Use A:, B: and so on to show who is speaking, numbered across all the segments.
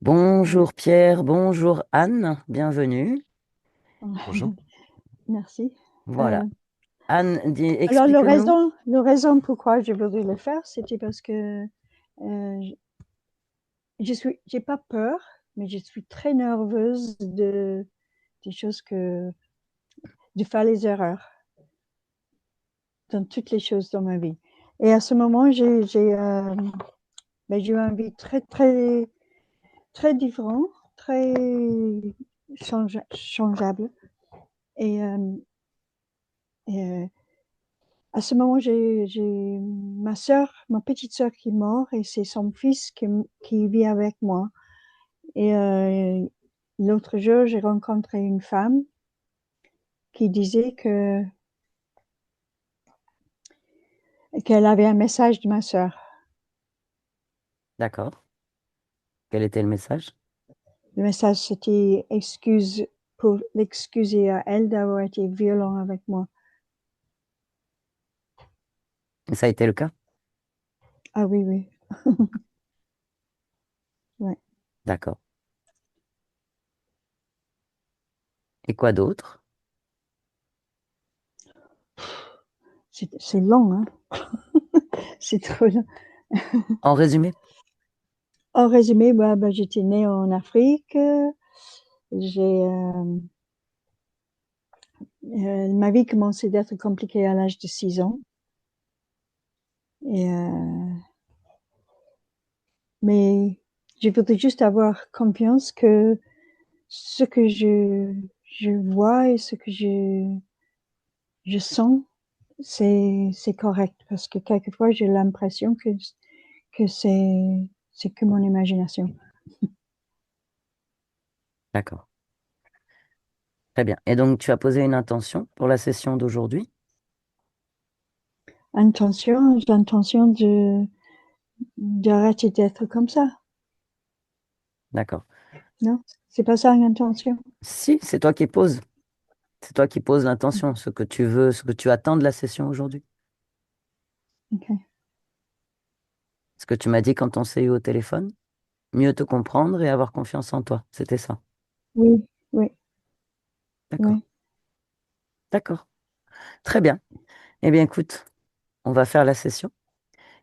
A: Bonjour Pierre, bonjour Anne, bienvenue.
B: Bonjour.
A: Merci.
B: Euh,
A: Voilà. Anne,
B: alors,
A: explique-nous.
B: la raison pourquoi je voudrais le faire, c'était parce que euh, j'ai pas peur, mais je suis très nerveuse des choses de faire les erreurs dans toutes les choses dans ma vie. Et à ce moment, j'ai eu une vie très différente, très changeable. Et, euh, et, à ce moment, j'ai ma petite sœur qui est morte et c'est son fils qui vit avec moi. Et l'autre jour, j'ai rencontré une femme qui disait qu'elle avait un message de ma sœur.
A: D'accord. Quel était le message?
B: Le message, c'était excuse pour l'excuser à elle d'avoir été violent avec moi.
A: Et ça a été le cas?
B: Ah oui, oui. Ouais.
A: D'accord. Et quoi d'autre?
B: C'est long, hein? C'est trop long.
A: En résumé?
B: En résumé, j'étais née en Afrique. J'ai Ma vie commençait d'être compliquée à l'âge de 6 ans. Et, mais je voudrais juste avoir confiance que ce que je vois et ce que je sens, c'est correct. Parce que quelquefois, j'ai l'impression que c'est que mon imagination.
A: D'accord. Très bien. Et donc, tu as posé une intention pour la session d'aujourd'hui?
B: J'ai l'intention d'arrêter d'être comme ça.
A: D'accord.
B: Non? C'est pas ça une intention.
A: Si, c'est toi qui poses. C'est toi qui poses l'intention, ce que tu veux, ce que tu attends de la session aujourd'hui.
B: Ok.
A: Ce que tu m'as dit quand on s'est eu au téléphone, mieux te comprendre et avoir confiance en toi. C'était ça.
B: Oui, oui,
A: D'accord.
B: oui.
A: D'accord. Très bien. Eh bien, écoute, on va faire la session.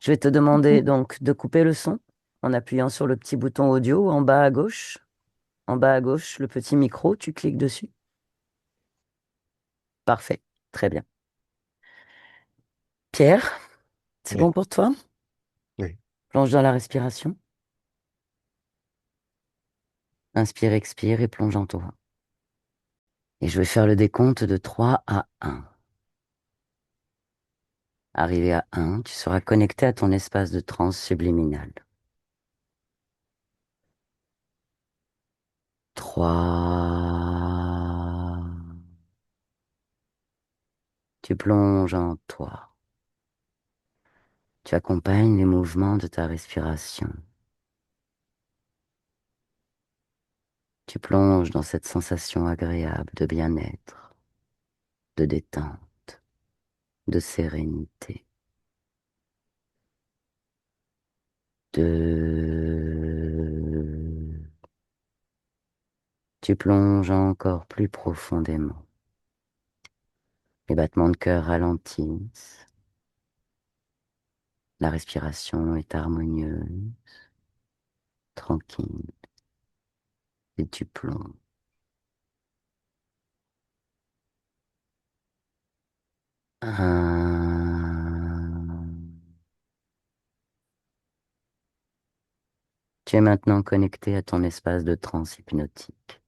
A: Je vais te demander
B: Ok.
A: donc de couper le son en appuyant sur le petit bouton audio en bas à gauche. En bas à gauche, le petit micro, tu cliques dessus. Parfait. Très bien. Pierre, c'est bon
B: Oui,
A: pour toi?
B: oui.
A: Plonge dans la respiration. Inspire, expire et plonge en toi. Et je vais faire le décompte de 3 à 1. Arrivé à 1, tu seras connecté à ton espace de transe subliminale. 3. Tu plonges en toi. Tu accompagnes les mouvements de ta respiration. Tu plonges dans cette sensation agréable de bien-être, de détente, de sérénité, de... Tu plonges encore plus profondément. Les battements de cœur ralentissent. La respiration est harmonieuse, tranquille, et tu plonges. 1. Tu es maintenant connecté à ton espace de transe hypnotique.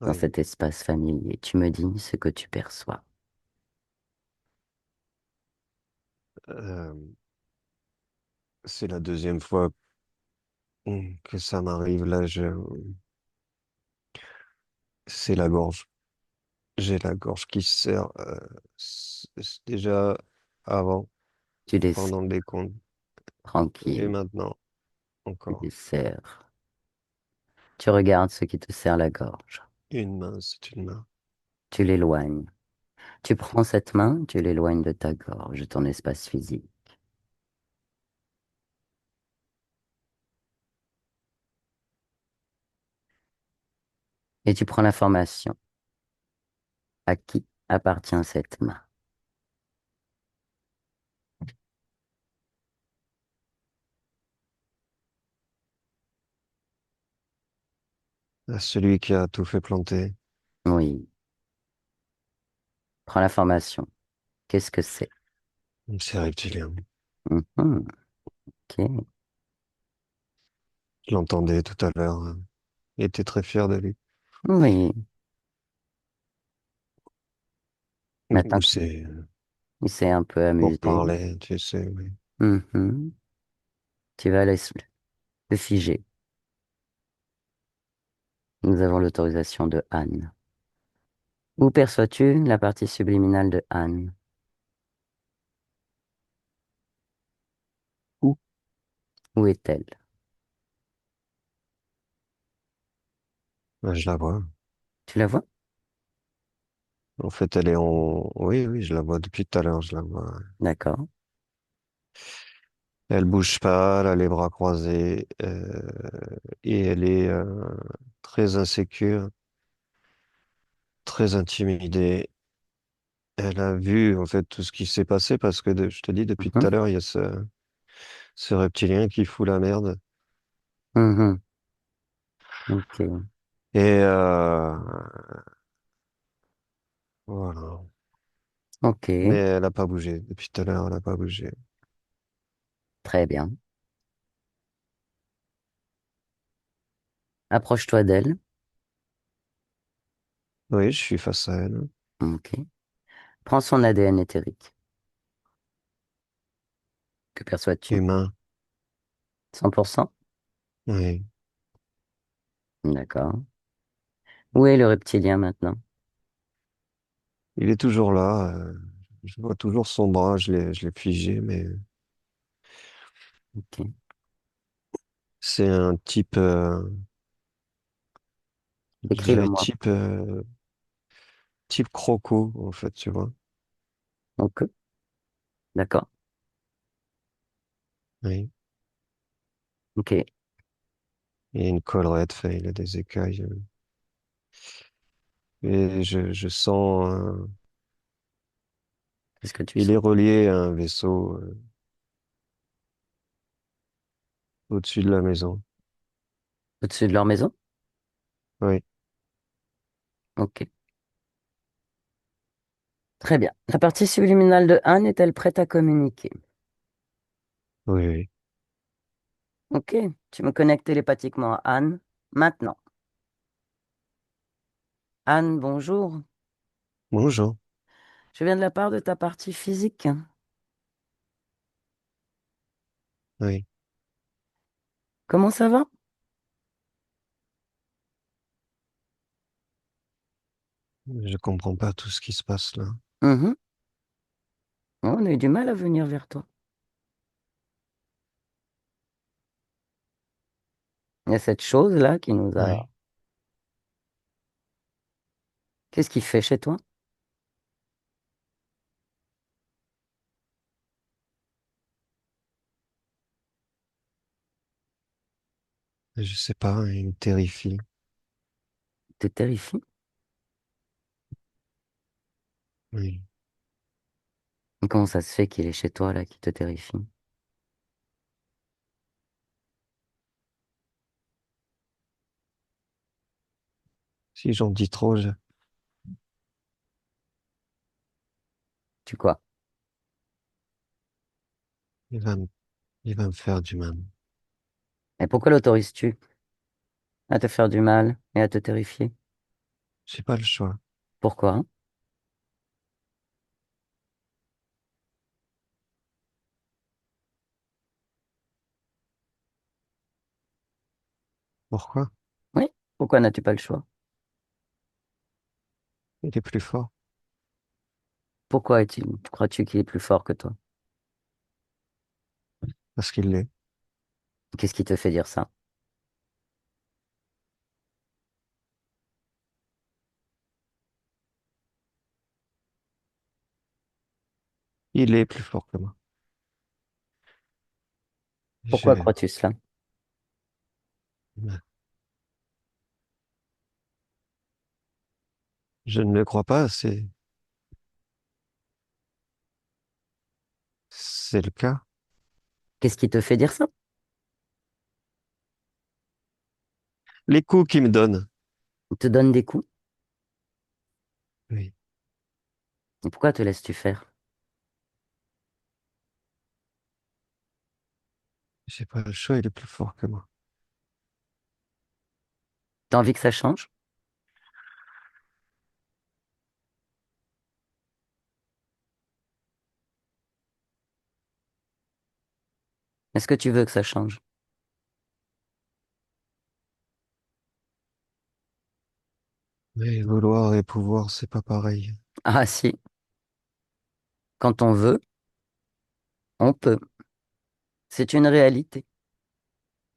A: Dans
B: Oui.
A: cet espace familier, tu me dis ce que tu perçois.
B: Euh, c'est la deuxième fois que ça m'arrive. Là, c'est la gorge. J'ai la gorge qui se serre. C'est déjà avant,
A: Tu laisses
B: pendant le décompte, et
A: tranquille,
B: maintenant
A: tu
B: encore.
A: desserres. Tu regardes ce qui te serre la gorge.
B: Une main, c'est une main.
A: Tu l'éloignes. Tu prends cette main, tu l'éloignes de ta gorge, de ton espace physique. Et tu prends l'information. À qui appartient cette main?
C: À celui qui a tout fait planter.
A: Oui, prends l'information. Qu'est-ce que c'est?
C: C'est reptilien.
A: Mhm, ok.
C: Je l'entendais tout à l'heure. Il était très fier de lui.
A: Oui,
C: Du
A: maintenant
C: coup,
A: qu'il
C: c'est
A: il s'est un peu
C: pour
A: amusé,
C: parler, tu sais, oui.
A: mhm, tu vas le figer. Nous avons l'autorisation de Anne. Où perçois-tu la partie subliminale de Anne?
C: Ouh.
A: Où est-elle?
C: Ouais, je la vois.
A: Tu la vois?
C: En fait, elle est en... Oui, oui, je la vois depuis tout à l'heure, je la vois.
A: D'accord.
C: Elle bouge pas, elle a les bras croisés, et elle est très insécure, très intimidée. Elle a vu, en fait, tout ce qui s'est passé parce que, je te dis, depuis tout
A: Mhm,
C: à l'heure, il y a ce reptilien qui fout la merde.
A: mhm, ok.
C: Et voilà.
A: Ok.
C: Mais elle n'a pas bougé. Depuis tout à l'heure, elle n'a pas bougé.
A: Très bien. Approche-toi d'elle.
C: Oui, je suis face à elle.
A: Ok. Prends son ADN éthérique. Que perçois-tu?
C: Humain.
A: 100%?
C: Oui.
A: D'accord. Où est le reptilien maintenant?
C: Il est toujours là. Je vois toujours son bras. Je l'ai figé, mais
A: Ok.
C: c'est un type, je dirais
A: Décris-le-moi.
C: type croco, en fait, tu vois.
A: Ok. D'accord.
C: Oui.
A: Ok.
C: Il a une collerette, fait, il a des écailles. Et je sens,
A: Qu'est-ce que tu
C: il est
A: sens?
C: relié à un vaisseau, au-dessus de la maison.
A: Au-dessus de leur maison?
C: Oui,
A: Ok. Très bien. La partie subliminale de Anne est-elle prête à communiquer?
C: oui, oui.
A: Ok. Tu me connectes télépathiquement à Anne maintenant. Anne, bonjour.
C: Bonjour.
A: Je viens de la part de ta partie physique.
C: Oui.
A: Comment ça va?
C: Je comprends pas tout ce qui se passe là.
A: Mhm. On a eu du mal à venir vers toi. Il y a cette chose-là qui nous a...
C: Oui.
A: Qu'est-ce qu'il fait chez toi?
C: Je sais pas, il me terrifie.
A: Te terrifie?
C: Oui.
A: Comment ça se fait qu'il est chez toi, là, qui te terrifie?
C: Si j'en dis trop,
A: Tu quoi?
C: il va me, il va me faire du mal.
A: Et pourquoi l'autorises-tu à te faire du mal et à te terrifier?
C: J'ai pas le choix.
A: Pourquoi? Hein?
C: Pourquoi?
A: Oui? Pourquoi n'as-tu pas le choix?
C: Il est plus fort.
A: Pourquoi crois-tu qu'il est plus fort que toi?
C: Parce qu'il l'est.
A: Qu'est-ce qui te fait dire ça?
C: Il est plus fort que moi.
A: Pourquoi
C: J'ai,
A: crois-tu cela?
C: Je ne le crois pas, c'est le cas.
A: Qu'est-ce qui te fait dire ça?
C: Les coups qu'il me donne.
A: Il te donne des coups.
C: Oui,
A: Et pourquoi te laisses-tu faire?
C: j'ai pas le choix, il est plus fort que moi.
A: T'as envie que ça change? Est-ce que tu veux que ça change?
C: Mais vouloir et pouvoir, c'est pas pareil.
A: Ah si, quand on veut, on peut. C'est une réalité.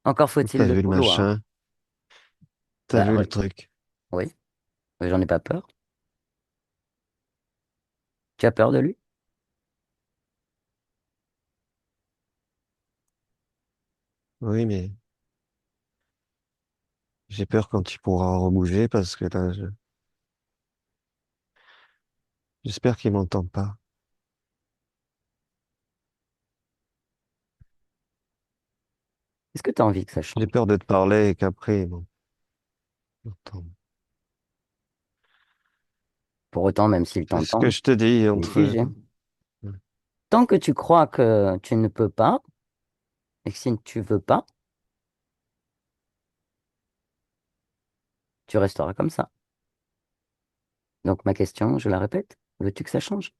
A: Encore faut-il
C: T'as
A: le
C: vu le
A: vouloir.
C: machin, t'as
A: Bah
C: vu
A: oui,
C: le truc.
A: oui, mais j'en ai pas peur. Tu as peur de lui?
C: Oui, mais j'ai peur quand il pourra rebouger parce que là, j'espère qu'il m'entend pas.
A: Est-ce que tu as envie que ça
C: J'ai
A: change?
C: peur de te parler et qu'après, bon, il m'entende.
A: Pour autant, même s'il
C: C'est ce que
A: t'entend,
C: je te dis
A: il est
C: entre...
A: figé. Tant que tu crois que tu ne peux pas, et que si tu veux pas, tu resteras comme ça. Donc ma question, je la répète, veux-tu que ça change?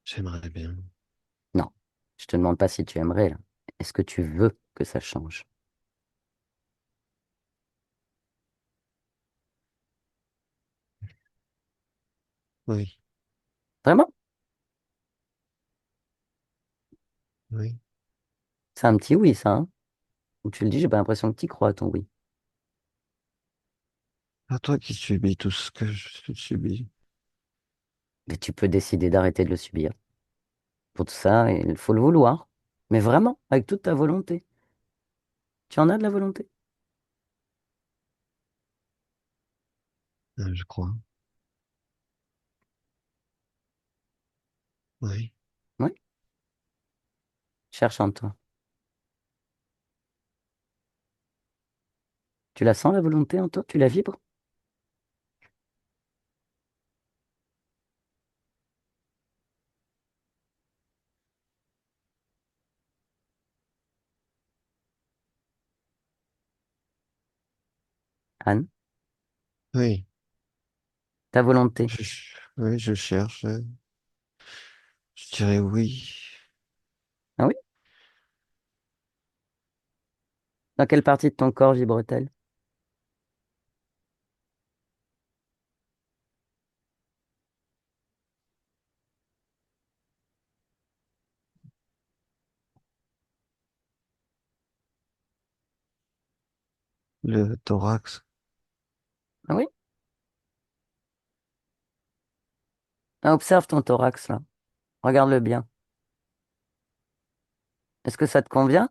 C: J'aimerais bien.
A: Non, je te demande pas si tu aimerais, là. Est-ce que tu veux que ça change?
C: Oui,
A: Vraiment?
C: oui.
A: C'est un petit oui, ça, hein? Ou tu le dis, j'ai pas l'impression que tu crois à ton oui.
C: À toi qui subis tout ce que je subis.
A: Mais tu peux décider d'arrêter de le subir. Pour tout ça, il faut le vouloir. Mais vraiment, avec toute ta volonté. Tu en as de la volonté?
C: Je crois. Oui.
A: Oui, cherche en toi. Tu la sens, la volonté en toi? Tu la vibres? Anne,
C: Oui.
A: ta volonté.
C: Oui, je cherche. Je dirais oui.
A: Ah oui? Dans quelle partie de ton corps vibre-t-elle?
C: Le thorax.
A: Ah oui? Ah, observe ton thorax, là. Regarde-le bien. Est-ce que ça te convient?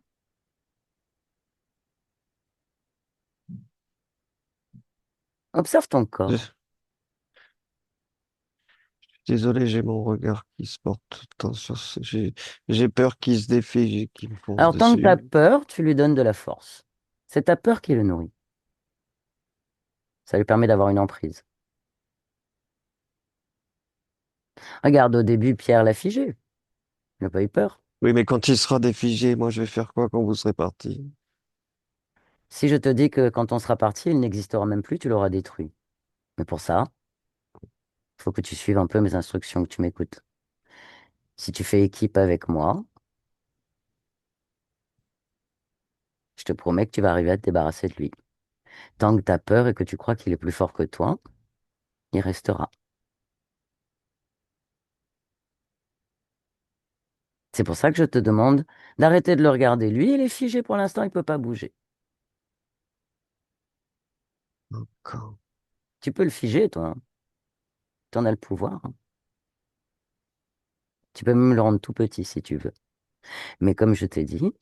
A: Observe ton corps.
C: Désolé, j'ai mon regard qui se porte tout le temps sur j'ai peur qu'il se défie, qu'il me fonce
A: Alors, tant que tu as
C: dessus.
A: peur, tu lui donnes de la force. C'est ta peur qui le nourrit. Ça lui permet d'avoir une emprise. Regarde, au début, Pierre l'a figé. Il n'a pas eu peur.
C: Oui, mais quand il sera défigé, moi, je vais faire quoi quand vous serez parti?
A: Si je te dis que quand on sera parti, il n'existera même plus, tu l'auras détruit. Mais pour ça, il faut que tu suives un peu mes instructions, que tu m'écoutes. Si tu fais équipe avec moi, je te promets que tu vas arriver à te débarrasser de lui. Tant que tu as peur et que tu crois qu'il est plus fort que toi, il restera. C'est pour ça que je te demande d'arrêter de le regarder. Lui, il est figé pour l'instant, il ne peut pas bouger.
C: Encore.
A: Tu peux le figer, toi, hein. Tu en as le pouvoir, hein. Tu peux même le rendre tout petit si tu veux. Mais comme je t'ai dit,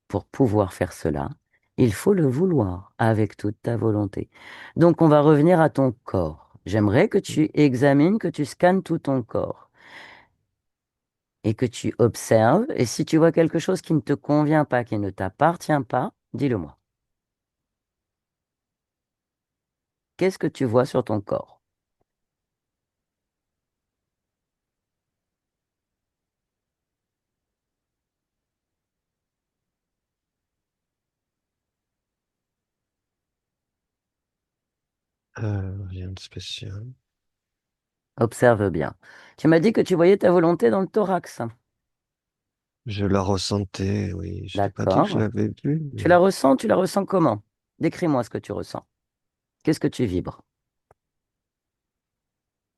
A: pour pouvoir faire cela, Il faut le vouloir avec toute ta volonté. Donc, on va revenir à ton corps. J'aimerais que tu examines, que tu scannes tout ton corps et que tu observes. Et si tu vois quelque chose qui ne te convient pas, qui ne t'appartient pas, dis-le moi. Qu'est-ce que tu vois sur ton corps?
C: Rien de spécial.
A: Observe bien. Tu m'as dit que tu voyais ta volonté dans le thorax.
C: Je la ressentais, oui. Je t'ai pas dit que je
A: D'accord.
C: l'avais vue,
A: Tu
C: mais
A: la ressens? Tu la ressens comment? Décris-moi ce que tu ressens. Qu'est-ce que tu vibres?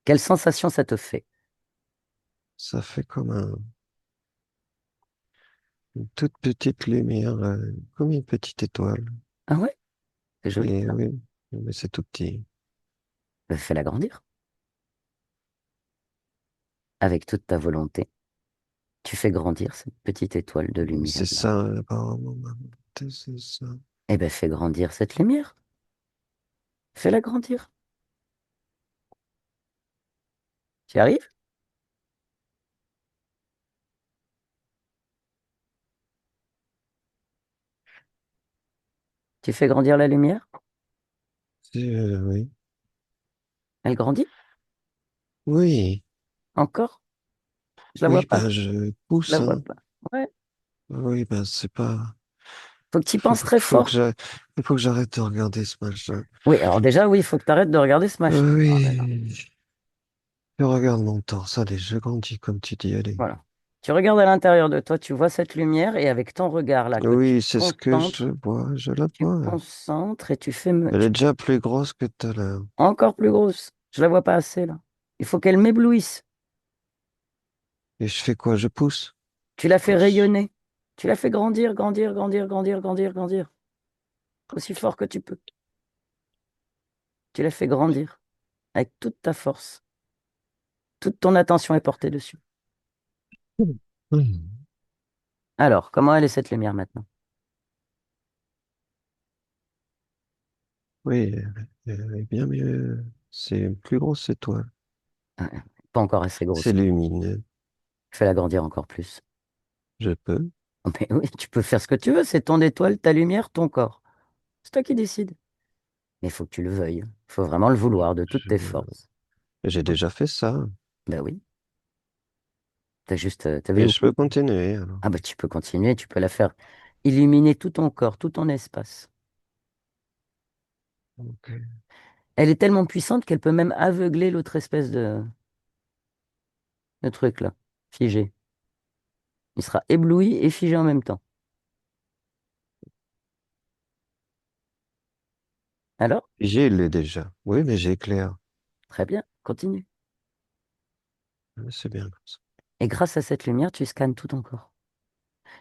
A: Quelle sensation ça te fait?
C: ça fait comme une toute petite lumière, comme une petite étoile.
A: Ah ouais? C'est joli
C: Et
A: ça.
C: oui, mais c'est tout petit.
A: Fais-la grandir avec toute ta volonté. Tu fais grandir cette petite étoile de lumière
C: C'est
A: là.
C: ça, apparemment, ma volonté, c'est ça.
A: Eh bien, fais grandir cette lumière. Fais-la grandir. Tu y arrives? Tu fais grandir la lumière?
C: Oui.
A: Elle grandit?
C: Oui,
A: Encore? Je la vois
C: oui,
A: pas.
C: ben je
A: Je la
C: pousse,
A: vois
C: hein.
A: pas. Ouais.
C: Oui, ben c'est pas.
A: Faut que tu y
C: Faut,
A: penses très
C: faut que
A: fort.
C: il faut que j'arrête de regarder ce match-là.
A: Oui, alors déjà, oui, il faut que tu arrêtes de regarder ce match. Ah, d'accord.
C: Oui, je regarde mon torse. Allez, je grandis comme tu dis, allez.
A: Voilà. Tu regardes à l'intérieur de toi, tu vois cette lumière et avec ton regard là que tu
C: Oui, c'est ce que je
A: concentres,
C: vois, je la
A: tu
C: vois.
A: concentres et
C: Elle
A: tu
C: est déjà plus grosse que tout à l'heure.
A: encore plus grosse. Je la vois pas assez là. Il faut qu'elle m'éblouisse.
C: Et je fais quoi? Je pousse?
A: Tu la fais
C: Pousse.
A: rayonner. Tu la fais grandir, grandir, grandir, grandir, grandir, grandir. Aussi fort que tu peux. Tu la fais grandir avec toute ta force. Toute ton attention est portée dessus.
C: Hmm.
A: Alors, comment elle est cette lumière maintenant?
C: Oui, elle est bien mieux. C'est une plus grosse étoile.
A: Ah, pas encore assez
C: C'est
A: grosse.
C: lumineux.
A: Fais-la grandir encore plus.
C: Je peux.
A: Mais oui, tu peux faire ce que tu veux. C'est ton étoile, ta lumière, ton corps. C'est toi qui décides. Mais il faut que tu le veuilles. Il faut vraiment le vouloir de toutes
C: Je-
A: tes forces.
C: J'ai déjà fait ça.
A: Ben oui. T'as juste, t'avais
C: Et je
A: oublié.
C: peux continuer, alors.
A: Ah ben tu peux continuer, tu peux la faire illuminer tout ton corps, tout ton espace.
C: Ok.
A: Elle est tellement puissante qu'elle peut même aveugler l'autre espèce de truc là, figé. Il sera ébloui et figé en même temps. Alors,
C: J'ai l'ai déjà. Oui, mais j'éclaire.
A: très bien, continue.
C: C'est bien comme ça.
A: Et grâce à cette lumière, tu scannes tout ton corps.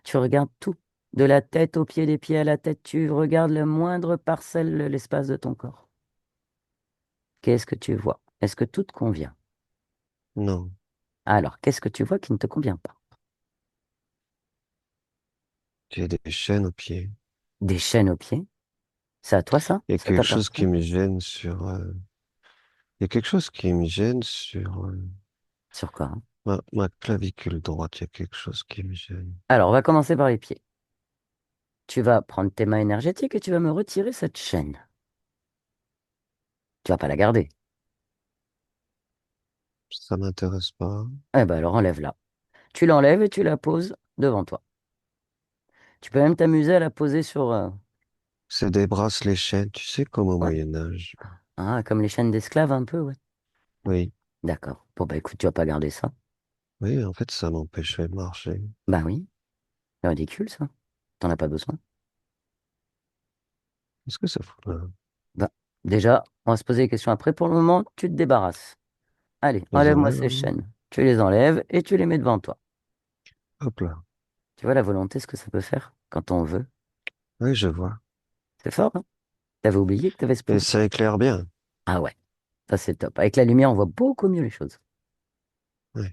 A: Tu regardes tout. De la tête aux pieds, des pieds à la tête, tu regardes le moindre parcelle de l'espace de ton corps. Qu'est-ce que tu vois? Est-ce que tout te convient?
C: Non.
A: Alors, qu'est-ce que tu vois qui ne te convient pas?
C: J'ai des chaînes aux pieds.
A: Des chaînes aux pieds? C'est à toi ça?
C: Il y a
A: Ça
C: quelque chose
A: t'appartient?
C: qui me gêne sur. Il y a quelque chose qui me gêne sur
A: Sur quoi, hein?
C: ma clavicule droite. Il y a quelque chose qui me gêne.
A: Alors, on va commencer par les pieds. Tu vas prendre tes mains énergétiques et tu vas me retirer cette chaîne. Tu vas pas la garder.
C: Ça m'intéresse pas.
A: Eh ben alors enlève-la. Tu l'enlèves et tu la poses devant toi. Tu peux même t'amuser à la poser sur...
C: C'est des bracelets chaînes, tu sais, comme au
A: ouais.
C: Moyen Âge.
A: Ah, comme les chaînes d'esclaves un peu, ouais.
C: Oui.
A: D'accord. Bon, bah écoute, tu vas pas garder ça.
C: Oui, en fait, ça m'empêcherait de marcher.
A: Bah oui, c'est ridicule ça. T'en as pas besoin.
C: Est-ce que ça fout là?
A: Bah, déjà, on va se poser des questions après. Pour le moment, tu te débarrasses. Allez,
C: Je les
A: enlève-moi
C: enlève
A: ces
C: alors?
A: chaînes. Tu les enlèves et tu les mets devant toi.
C: Hop là.
A: Tu vois la volonté, ce que ça peut faire quand on veut.
C: Oui, je vois.
A: C'est fort, hein? T'avais oublié que t'avais ce
C: Et
A: pouvoir.
C: ça éclaire bien.
A: Ah ouais, ça c'est top. Avec la lumière, on voit beaucoup mieux les choses.
C: Oui.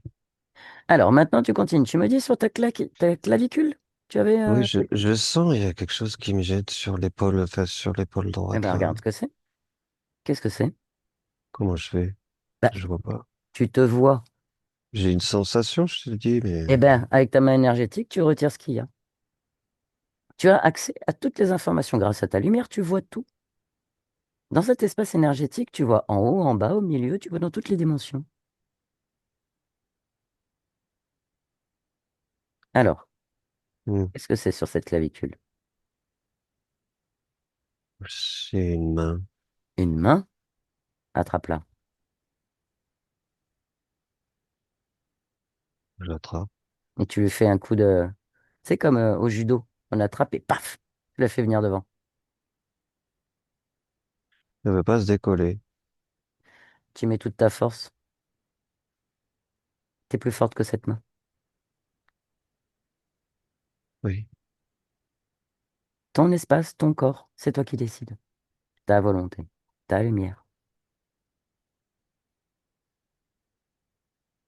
A: Alors maintenant, tu continues. Tu me dis sur ta clavicule? Tu avais...
C: Oui, je sens, il y a quelque chose qui me jette sur l'épaule, enfin, sur l'épaule
A: Eh
C: droite,
A: ben,
C: là.
A: regarde ce que c'est. Qu'est-ce que c'est?
C: Comment je fais?
A: Bah,
C: Je vois pas.
A: tu te vois.
C: J'ai une sensation, je te dis, mais
A: Eh ben, avec ta main énergétique, tu retires ce qu'il y a. Tu as accès à toutes les informations grâce à ta lumière, tu vois tout. Dans cet espace énergétique, tu vois en haut, en bas, au milieu, tu vois dans toutes les dimensions. Alors,
C: hmm,
A: qu'est-ce que c'est sur cette clavicule?
C: c'est une main.
A: Une main? Attrape-la.
C: J'attrape.
A: Et tu lui fais un coup de... C'est comme au judo. On attrape et paf, tu la fais venir devant.
C: Elle veut pas se décoller.
A: Tu mets toute ta force. T'es plus forte que cette main.
C: Oui,
A: Ton espace, ton corps, c'est toi qui décides. Ta volonté, ta lumière.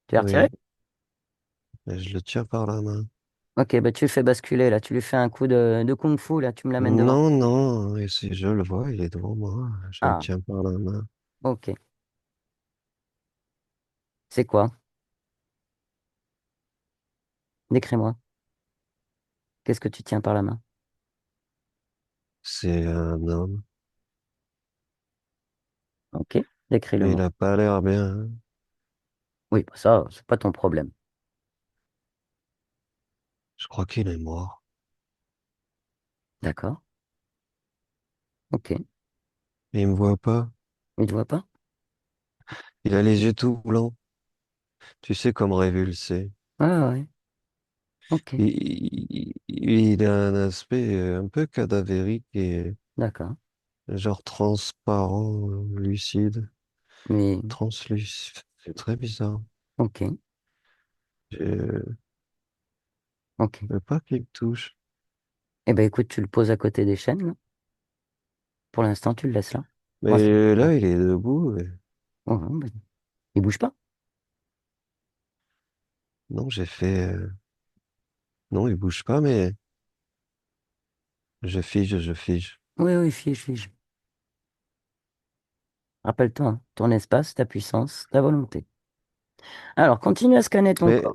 A: Tu l'as retiré?
C: oui. Et je le tiens par la main.
A: Ok, bah tu le fais basculer là. Tu lui fais un coup de kung-fu là. Tu me l'amènes devant.
C: Non, non, et si je le vois, il est devant moi. Je le
A: Ah,
C: tiens par la main.
A: ok. C'est quoi? Décris-moi. Qu'est-ce que tu tiens par la main?
C: C'est un homme,
A: Ok,
C: mais il
A: décris-le-moi.
C: a pas l'air bien, hein.
A: Oui, bah ça, c'est pas ton problème.
C: Je crois qu'il est mort.
A: D'accord. Ok.
C: Mais il me voit pas.
A: Il te voit pas?
C: Il a les yeux tout blancs. Tu sais, comme révulsé.
A: Ah ouais. Ok.
C: Il a un aspect un peu cadavérique et
A: D'accord.
C: genre transparent, lucide,
A: Mais
C: translucide. C'est très bizarre.
A: ok.
C: Je
A: Ok.
C: veux pas qu'il me touche.
A: Eh ben écoute, tu le poses à côté des chaînes là. Pour l'instant, tu le laisses là. Moi, c'est...
C: Mais là, il est debout.
A: Ouais, ouais, bah, il bouge pas.
C: Non, j'ai fait. Non, il bouge pas, mais je fige, je fige.
A: Oui, oui, fige, fige. Rappelle-toi, hein, ton espace, ta puissance, ta volonté. Alors, continue à scanner ton
C: Mais
A: corps.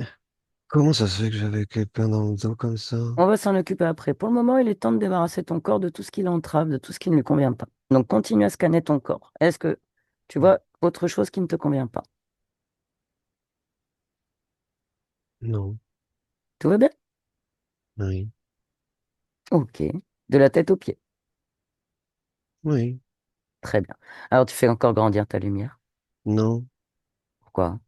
C: comment ça se fait que j'avais quelqu'un dans le dos comme ça?
A: On va s'en occuper après. Pour le moment, il est temps de débarrasser ton corps de tout ce qui l'entrave, de tout ce qui ne lui convient pas. Donc, continue à scanner ton corps. Est-ce que tu vois autre chose qui ne te convient pas?
C: Non,
A: Tout va bien?
C: oui,
A: Ok. De la tête aux pieds.
C: oui,
A: Très bien. Alors, tu fais encore grandir ta lumière.
C: non.
A: Pourquoi?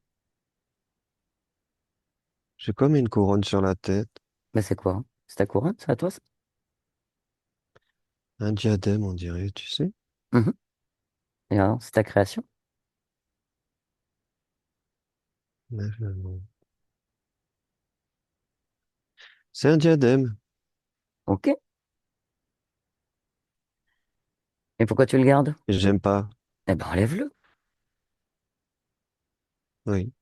C: J'ai comme une couronne sur la tête,
A: Mais c'est quoi? C'est ta couronne? C'est à toi, ça?
C: un diadème, on dirait, tu sais?
A: Mhm. Et alors, c'est ta création?
C: Non. C'est un diadème.
A: Ok. Et pourquoi tu le gardes?
C: Et j'aime pas.
A: Eh ben, enlève-le.
C: Oui,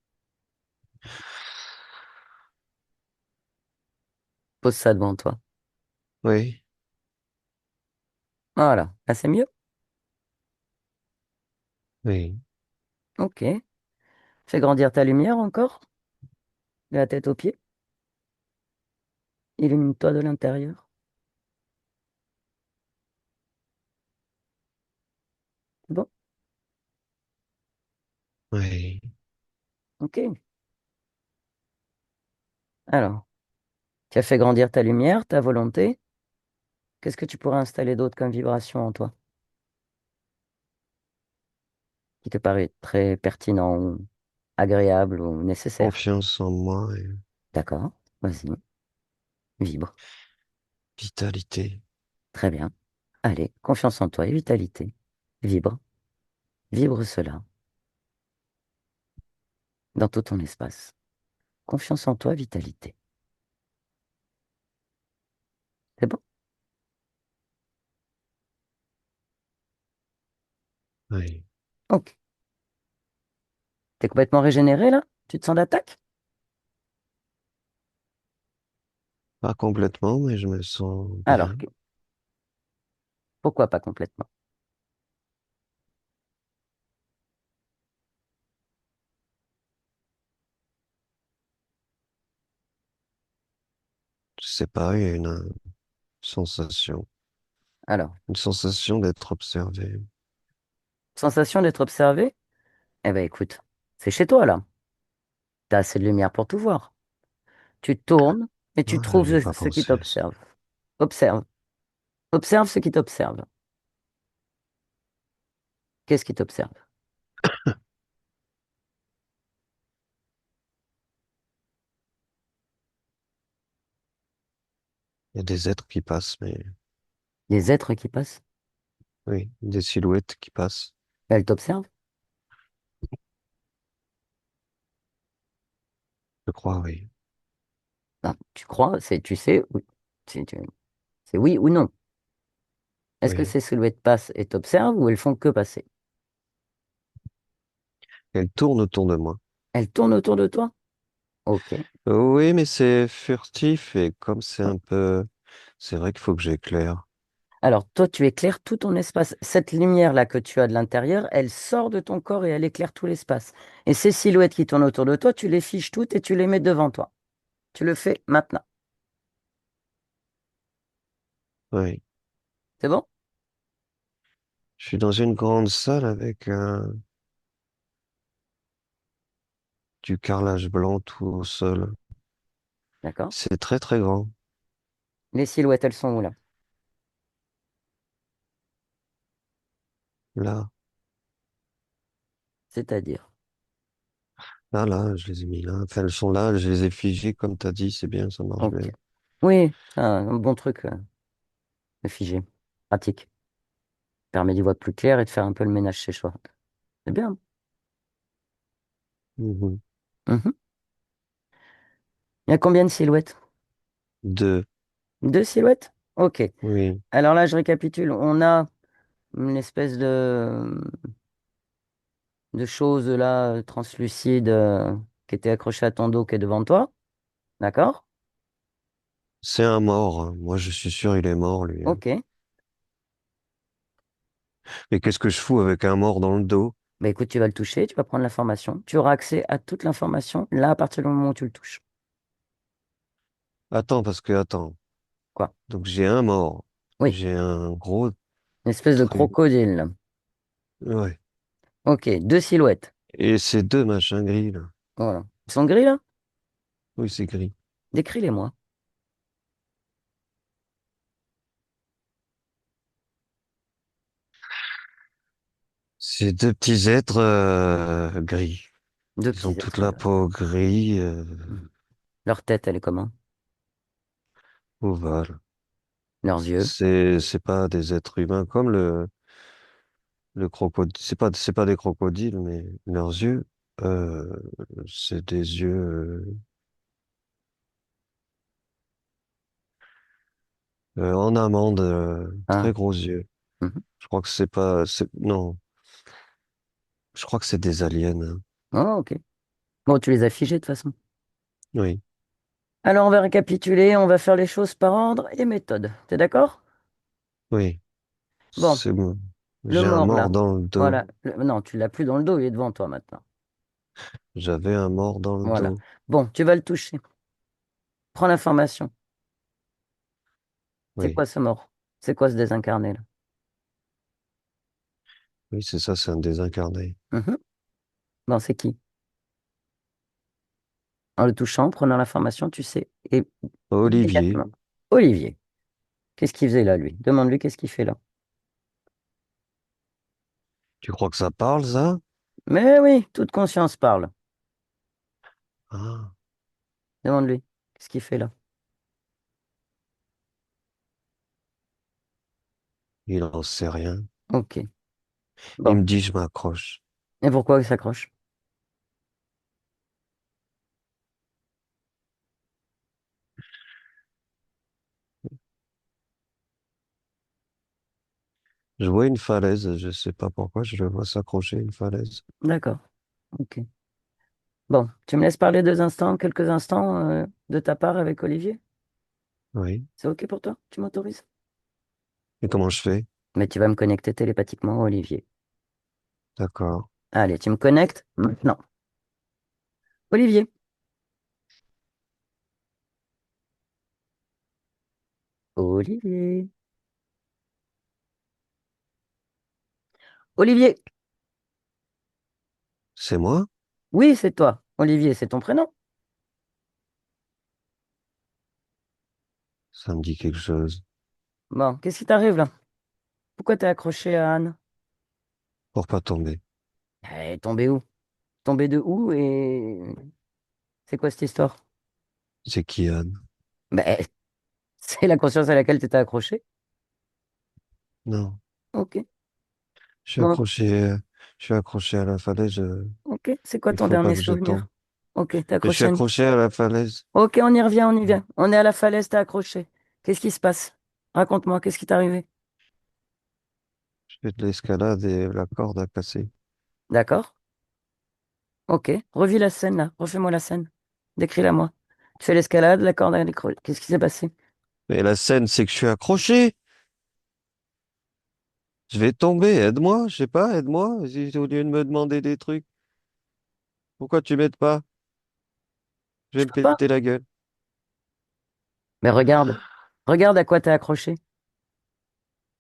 A: Pose ça devant toi.
C: oui,
A: Voilà. Là, c'est mieux?
C: oui,
A: Ok. Fais grandir ta lumière encore. De la tête aux pieds. Illumine-toi de l'intérieur. C'est bon?
C: oui.
A: Ok. Alors, tu as fait grandir ta lumière, ta volonté. Qu'est-ce que tu pourrais installer d'autre comme vibration en toi qui te paraît très pertinent ou agréable ou nécessaire?
C: Confiance en moi et
A: D'accord. Vas-y. Vibre.
C: vitalité.
A: Très bien. Allez, confiance en toi et vitalité. Vibre. Vibre cela dans tout ton espace. Confiance en toi, vitalité. C'est bon?
C: Oui.
A: Ok. T'es complètement régénéré là? Tu te sens d'attaque?
C: Pas complètement, mais je me sens
A: Alors,
C: bien.
A: pourquoi pas complètement?
C: Je sais pas, il y a sensation,
A: Alors,
C: une sensation d'être observé.
A: sensation d'être observé? Eh ben écoute, c'est chez toi là. T'as assez de lumière pour tout voir. Tu tournes et tu
C: Ah, j'y
A: trouves
C: ai pas
A: ce qui
C: pensé à ça.
A: t'observe. Observe. Observe ce qui t'observe. Qu'est-ce qui t'observe?
C: Il y a des êtres qui passent, mais
A: Des êtres qui passent?
C: oui, des silhouettes qui passent.
A: Elles t'observent?
C: Je crois, oui.
A: Non, tu crois, tu sais, oui. C'est oui ou non. Est-ce que
C: Oui.
A: ces silhouettes passent et t'observent ou elles font que passer?
C: Elle tourne autour de moi.
A: Elles tournent autour de toi? Ok.
C: Oui, mais c'est furtif et comme c'est un peu, c'est vrai qu'il faut que j'éclaire.
A: Alors, toi, tu éclaires tout ton espace. Cette lumière-là que tu as de l'intérieur, elle sort de ton corps et elle éclaire tout l'espace. Et ces silhouettes qui tournent autour de toi, tu les fiches toutes et tu les mets devant toi. Tu le fais maintenant.
C: Oui.
A: C'est bon?
C: Je suis dans une grande salle avec du carrelage blanc tout au sol.
A: D'accord?
C: C'est très très grand.
A: Les silhouettes, elles sont où là?
C: Là,
A: C'est-à-dire.
C: là, je les ai mis là. Enfin, elles sont là, je les ai figées comme t'as dit, c'est bien, ça marche
A: Ok.
C: bien.
A: Oui, c'est un bon truc de figer. Pratique. Permet d'y voir plus clair et de faire un peu le ménage chez soi. C'est bien.
C: Mhm.
A: Mhm. Il y a combien de silhouettes?
C: Deux,
A: Deux silhouettes? Ok.
C: oui.
A: Alors là, je récapitule. On a une espèce de chose là, translucide, qui était accrochée à ton dos, qui est devant toi. D'accord?
C: C'est un mort, hein. Moi, je suis sûr, il est mort, lui, hein.
A: Ok.
C: Mais qu'est-ce que je fous avec un mort dans le dos?
A: Bah écoute, tu vas le toucher, tu vas prendre l'information. Tu auras accès à toute l'information là à partir du moment où tu le touches.
C: Attends, parce que, attends.
A: Quoi?
C: Donc, j'ai un mort.
A: Oui.
C: J'ai un gros
A: Une espèce de
C: truc.
A: crocodile, là.
C: Ouais.
A: Ok. Deux silhouettes.
C: Et ces deux machins gris, là.
A: Voilà. Ils sont gris là?
C: Oui, c'est gris.
A: Décris-les-moi.
C: Ces deux petits êtres gris.
A: Deux
C: Ils ont
A: petits
C: toute
A: êtres
C: la
A: gris.
C: peau gris,
A: Mhm. Leur tête, elle est comment?
C: ovale.
A: Leurs yeux.
C: C'est pas des êtres humains comme le crocodile. C'est pas des crocodiles, mais leurs yeux, euh, c'est des yeux en amande,
A: Ah.
C: très gros yeux.
A: Mhm.
C: Je crois que c'est pas, non, je crois que c'est des aliens, hein.
A: Oh, ok. Bon, tu les as figés de toute façon.
C: Oui,
A: Alors, on va récapituler, on va faire les choses par ordre et méthode. T'es d'accord?
C: oui,
A: Bon,
C: c'est bon.
A: le
C: J'ai un
A: mort
C: mort
A: là.
C: dans le dos.
A: Voilà. Non, tu l'as plus dans le dos, il est devant toi maintenant.
C: J'avais un mort dans le
A: Voilà.
C: dos.
A: Bon, tu vas le toucher. Prends l'information. C'est
C: Oui,
A: quoi ce mort? C'est quoi ce désincarné là?
C: oui, c'est ça, c'est un désincarné.
A: Mhm. Bon, c'est qui? En le touchant, prenant l'information, tu sais. Et
C: Olivier,
A: immédiatement. Olivier. Qu'est-ce qu'il faisait là, lui? Demande-lui qu'est-ce qu'il fait là.
C: tu crois que ça parle, ça?
A: Mais oui, toute conscience parle.
C: Ah,
A: Demande-lui qu'est-ce qu'il fait là.
C: il en sait rien.
A: Ok.
C: Il
A: Bon.
C: me dit, je m'accroche.
A: Et pourquoi il s'accroche?
C: Je vois une falaise, je sais pas pourquoi, je le vois s'accrocher à une falaise.
A: D'accord. Ok. Bon, tu me laisses parler quelques instants de ta part avec Olivier?
C: Oui.
A: C'est OK pour toi? Tu m'autorises?
C: Et comment je fais?
A: Mais tu vas me connecter télépathiquement, Olivier.
C: D'accord.
A: Allez, tu me connectes maintenant. Olivier. Olivier. Olivier.
C: C'est moi?
A: Oui, c'est toi. Olivier, c'est ton prénom.
C: Ça me dit quelque chose.
A: Bon, qu'est-ce qui t'arrive là? Pourquoi t'es accroché à Anne?
C: Pour pas tomber.
A: Elle est tombée où? Tombée de où et c'est quoi cette histoire?
C: C'est qui, Anne?
A: Ben, c'est la conscience à laquelle t'étais accroché.
C: Non.
A: Ok.
C: Je suis
A: Bon,
C: accroché, je suis accroché à la falaise.
A: ok. C'est quoi
C: Il
A: ton
C: faut pas
A: dernier
C: que je tombe.
A: souvenir? Ok, t'es
C: Mais je suis
A: accroché à une...
C: accroché à la falaise.
A: Ok, on y revient, on y vient. On est à la falaise, t'es accroché. Qu'est-ce qui se passe? Raconte-moi, qu'est-ce qui t'est arrivé?
C: Je fais de l'escalade et la corde a cassé.
A: D'accord? Ok. Revis la scène là. Refais-moi la scène. Décris-la moi. Tu fais l'escalade, la corde à l'écrou. Qu'est-ce qui s'est passé?
C: Mais la scène, c'est que je suis accroché. Je vais tomber. Aide-moi. Je sais pas. Aide-moi. Au lieu de me demander des trucs, pourquoi tu m'aides pas? Je
A: Je
C: vais me
A: peux pas.
C: péter la gueule.
A: Mais regarde. Regarde à quoi t'es accroché.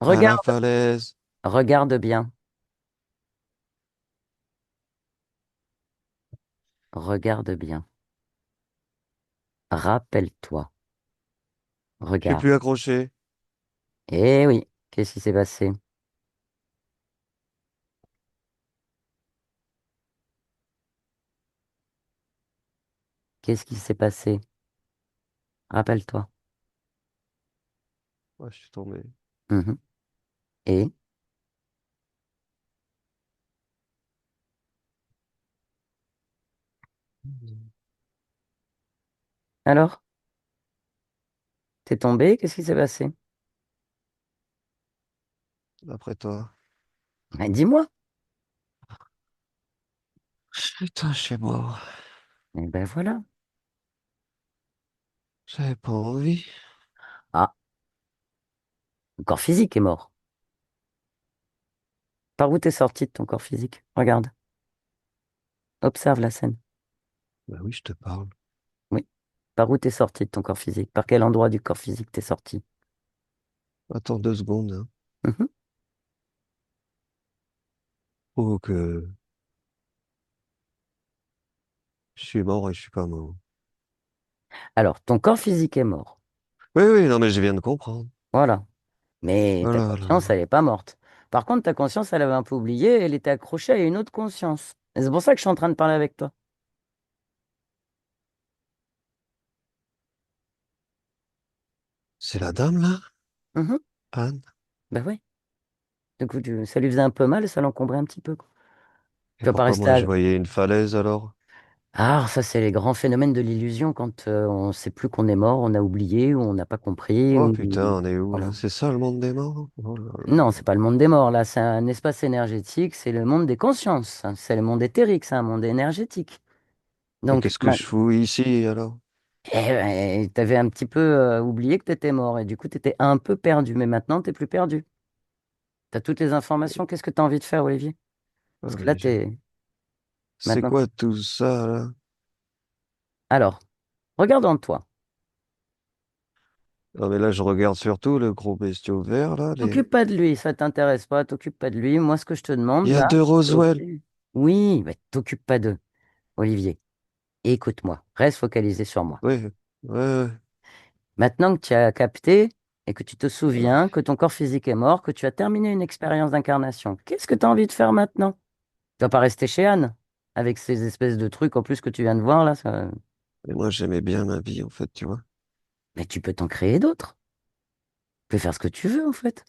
C: À la
A: Regarde.
C: falaise.
A: Regarde bien. Regarde bien. Rappelle-toi.
C: Je suis
A: Regarde.
C: plus accroché.
A: Eh oui. Qu'est-ce qui s'est passé? Qu'est-ce qui s'est passé? Rappelle-toi.
C: Ouais, je suis tombé.
A: Mhm. Et alors? T'es tombé? Qu'est-ce qui s'est passé?
C: Après toi.
A: Ben, dis-moi.
C: Putain, je suis mort.
A: Eh ben voilà.
C: J'avais pas envie.
A: Ah, le corps physique est mort. Par où t'es sorti de ton corps physique? Regarde. Observe la scène.
C: Bah oui, je te parle.
A: Oui. Par où t'es sorti de ton corps physique? Par quel endroit du corps physique t'es sorti?
C: Attends 2 secondes, hein.
A: Mhm.
C: Oh que je suis mort et je suis pas mort.
A: Alors, ton corps physique est mort.
C: Oui, oui, non, mais je viens de comprendre.
A: Voilà. Mais
C: Oh
A: ta
C: là
A: conscience,
C: là.
A: elle n'est pas morte. Par contre, ta conscience, elle avait un peu oublié, elle était accrochée à une autre conscience. Et c'est pour ça que je suis en train de parler avec toi.
C: C'est la dame là?
A: Mhm.
C: Anne?
A: Ben oui. Du coup, ça lui faisait un peu mal et ça l'encombrait un petit peu, quoi. Tu
C: Et
A: vas pas
C: pourquoi
A: rester
C: moi
A: à...
C: je voyais une falaise alors?
A: Ah, ça, c'est les grands phénomènes de l'illusion quand on ne sait plus qu'on est mort, on a oublié ou on n'a pas compris.
C: Oh
A: Ou...
C: putain, on est où là?
A: Voilà.
C: C'est ça le monde des morts? Oh là là.
A: Non, c'est pas le monde des morts, là. C'est un espace énergétique, c'est le monde des consciences. C'est le monde éthérique, c'est un monde énergétique.
C: Et
A: Donc,
C: qu'est-ce que je fous ici alors?
A: t'avais un petit peu oublié que t'étais mort et du coup, t'étais un peu perdu. Mais maintenant, t'es plus perdu. T'as toutes les informations. Qu'est-ce que t'as envie de faire, Olivier? Parce
C: Ah,
A: que là,
C: mais
A: t'es...
C: c'est
A: Maintenant...
C: quoi tout ça là?
A: Alors, regarde en toi.
C: Non mais là je regarde surtout le gros bestiau vert là, les...
A: T'occupe pas de lui, ça t'intéresse pas, t'occupe pas de lui. Moi, ce que je te
C: Il
A: demande,
C: y a
A: là,
C: deux
A: c'est OK.
C: Roswell.
A: Oui, mais t'occupe pas d'eux. Olivier, écoute-moi. Reste focalisé sur moi.
C: Ouais, ouais, ouais.
A: Maintenant que tu as capté et que tu te
C: Ouais.
A: souviens que ton corps physique est mort, que tu as terminé une expérience d'incarnation, qu'est-ce que tu as envie de faire maintenant? Tu vas pas rester chez Anne avec ces espèces de trucs en plus que tu viens de voir là.
C: Et moi j'aimais bien ma vie en fait, tu vois.
A: Mais tu peux t'en créer d'autres. Tu peux faire ce que tu veux en fait.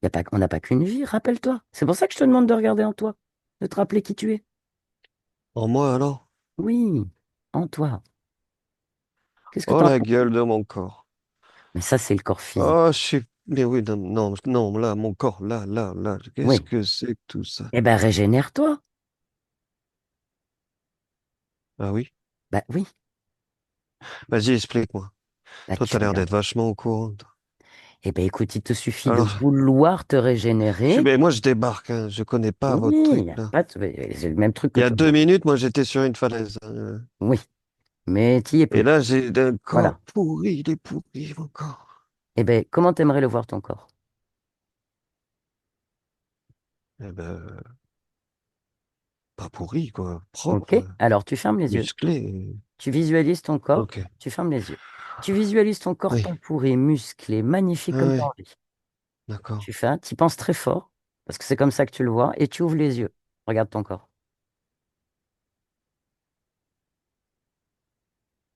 A: Y a pas... On n'a pas qu'une vie, rappelle-toi. C'est pour ça que je te demande de regarder en toi, de te rappeler qui tu es.
C: En moi alors?
A: Oui, en toi. Qu'est-ce que
C: Oh
A: tu en...
C: la gueule de mon corps.
A: Mais ça, c'est le corps physique.
C: Oh, je suis... Mais oui, non, non, non, là, mon corps, là, là, là. Qu'est-ce
A: Oui.
C: que c'est que tout ça?
A: Eh ben, régénère-toi.
C: Ah oui?
A: Bah oui.
C: Vas-y, explique-moi.
A: Bah,
C: Toi,
A: tu
C: t'as l'air
A: regardes.
C: d'être vachement au courant.
A: Eh ben écoute, il te suffit de
C: Alors,
A: vouloir te régénérer.
C: mais moi, je débarque, hein. Je connais pas votre
A: Oui,
C: truc,
A: y a
C: là.
A: pas de... c'est le même truc que
C: Il y a
A: tout le monde.
C: 2 minutes, moi, j'étais sur une falaise, hein.
A: Oui, mais tu y es
C: Et
A: plus.
C: là, j'ai un corps
A: Voilà.
C: pourri, il est pourri, mon corps.
A: Eh ben, comment t'aimerais le voir ton corps?
C: Eh ben, pas pourri, quoi.
A: Ok,
C: Propre,
A: alors tu fermes les yeux.
C: musclé.
A: Tu visualises ton corps,
C: Ok.
A: tu fermes les yeux. Tu visualises ton corps
C: Oui,
A: pas pourri, musclé, magnifique comme tu as
C: oui,
A: envie.
C: d'accord.
A: Tu fais un, tu penses très fort, parce que c'est comme ça que tu le vois, et tu ouvres les yeux. Regarde ton corps.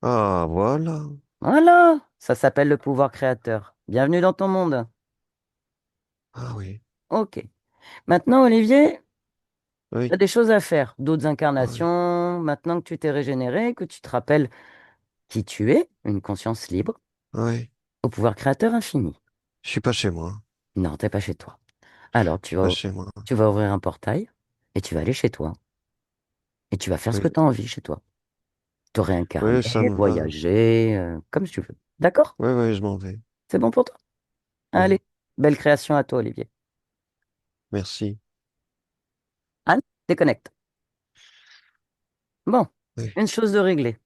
C: Ah, voilà.
A: Voilà, ça s'appelle le pouvoir créateur. Bienvenue dans ton monde.
C: Ah oui,
A: Ok. Maintenant, Olivier, tu
C: oui,
A: as des choses à faire, d'autres
C: oui,
A: incarnations. Maintenant que tu t'es régénéré, que tu te rappelles qui tu es, une conscience libre,
C: oui.
A: au pouvoir créateur infini.
C: Je suis pas chez moi.
A: Non, t'es pas chez toi. Alors,
C: Je suis pas chez moi.
A: tu vas ouvrir un portail et tu vas aller chez toi. Et tu vas faire ce que
C: Oui,
A: tu as envie chez toi. Te réincarner,
C: oui, ça me va.
A: voyager, comme tu veux. D'accord?
C: Oui, oui, je m'en vais.
A: C'est bon pour toi?
C: Oui,
A: Allez, belle création à toi, Olivier.
C: merci.
A: Anne, déconnecte. Bon,
C: Oui,
A: une chose de réglée.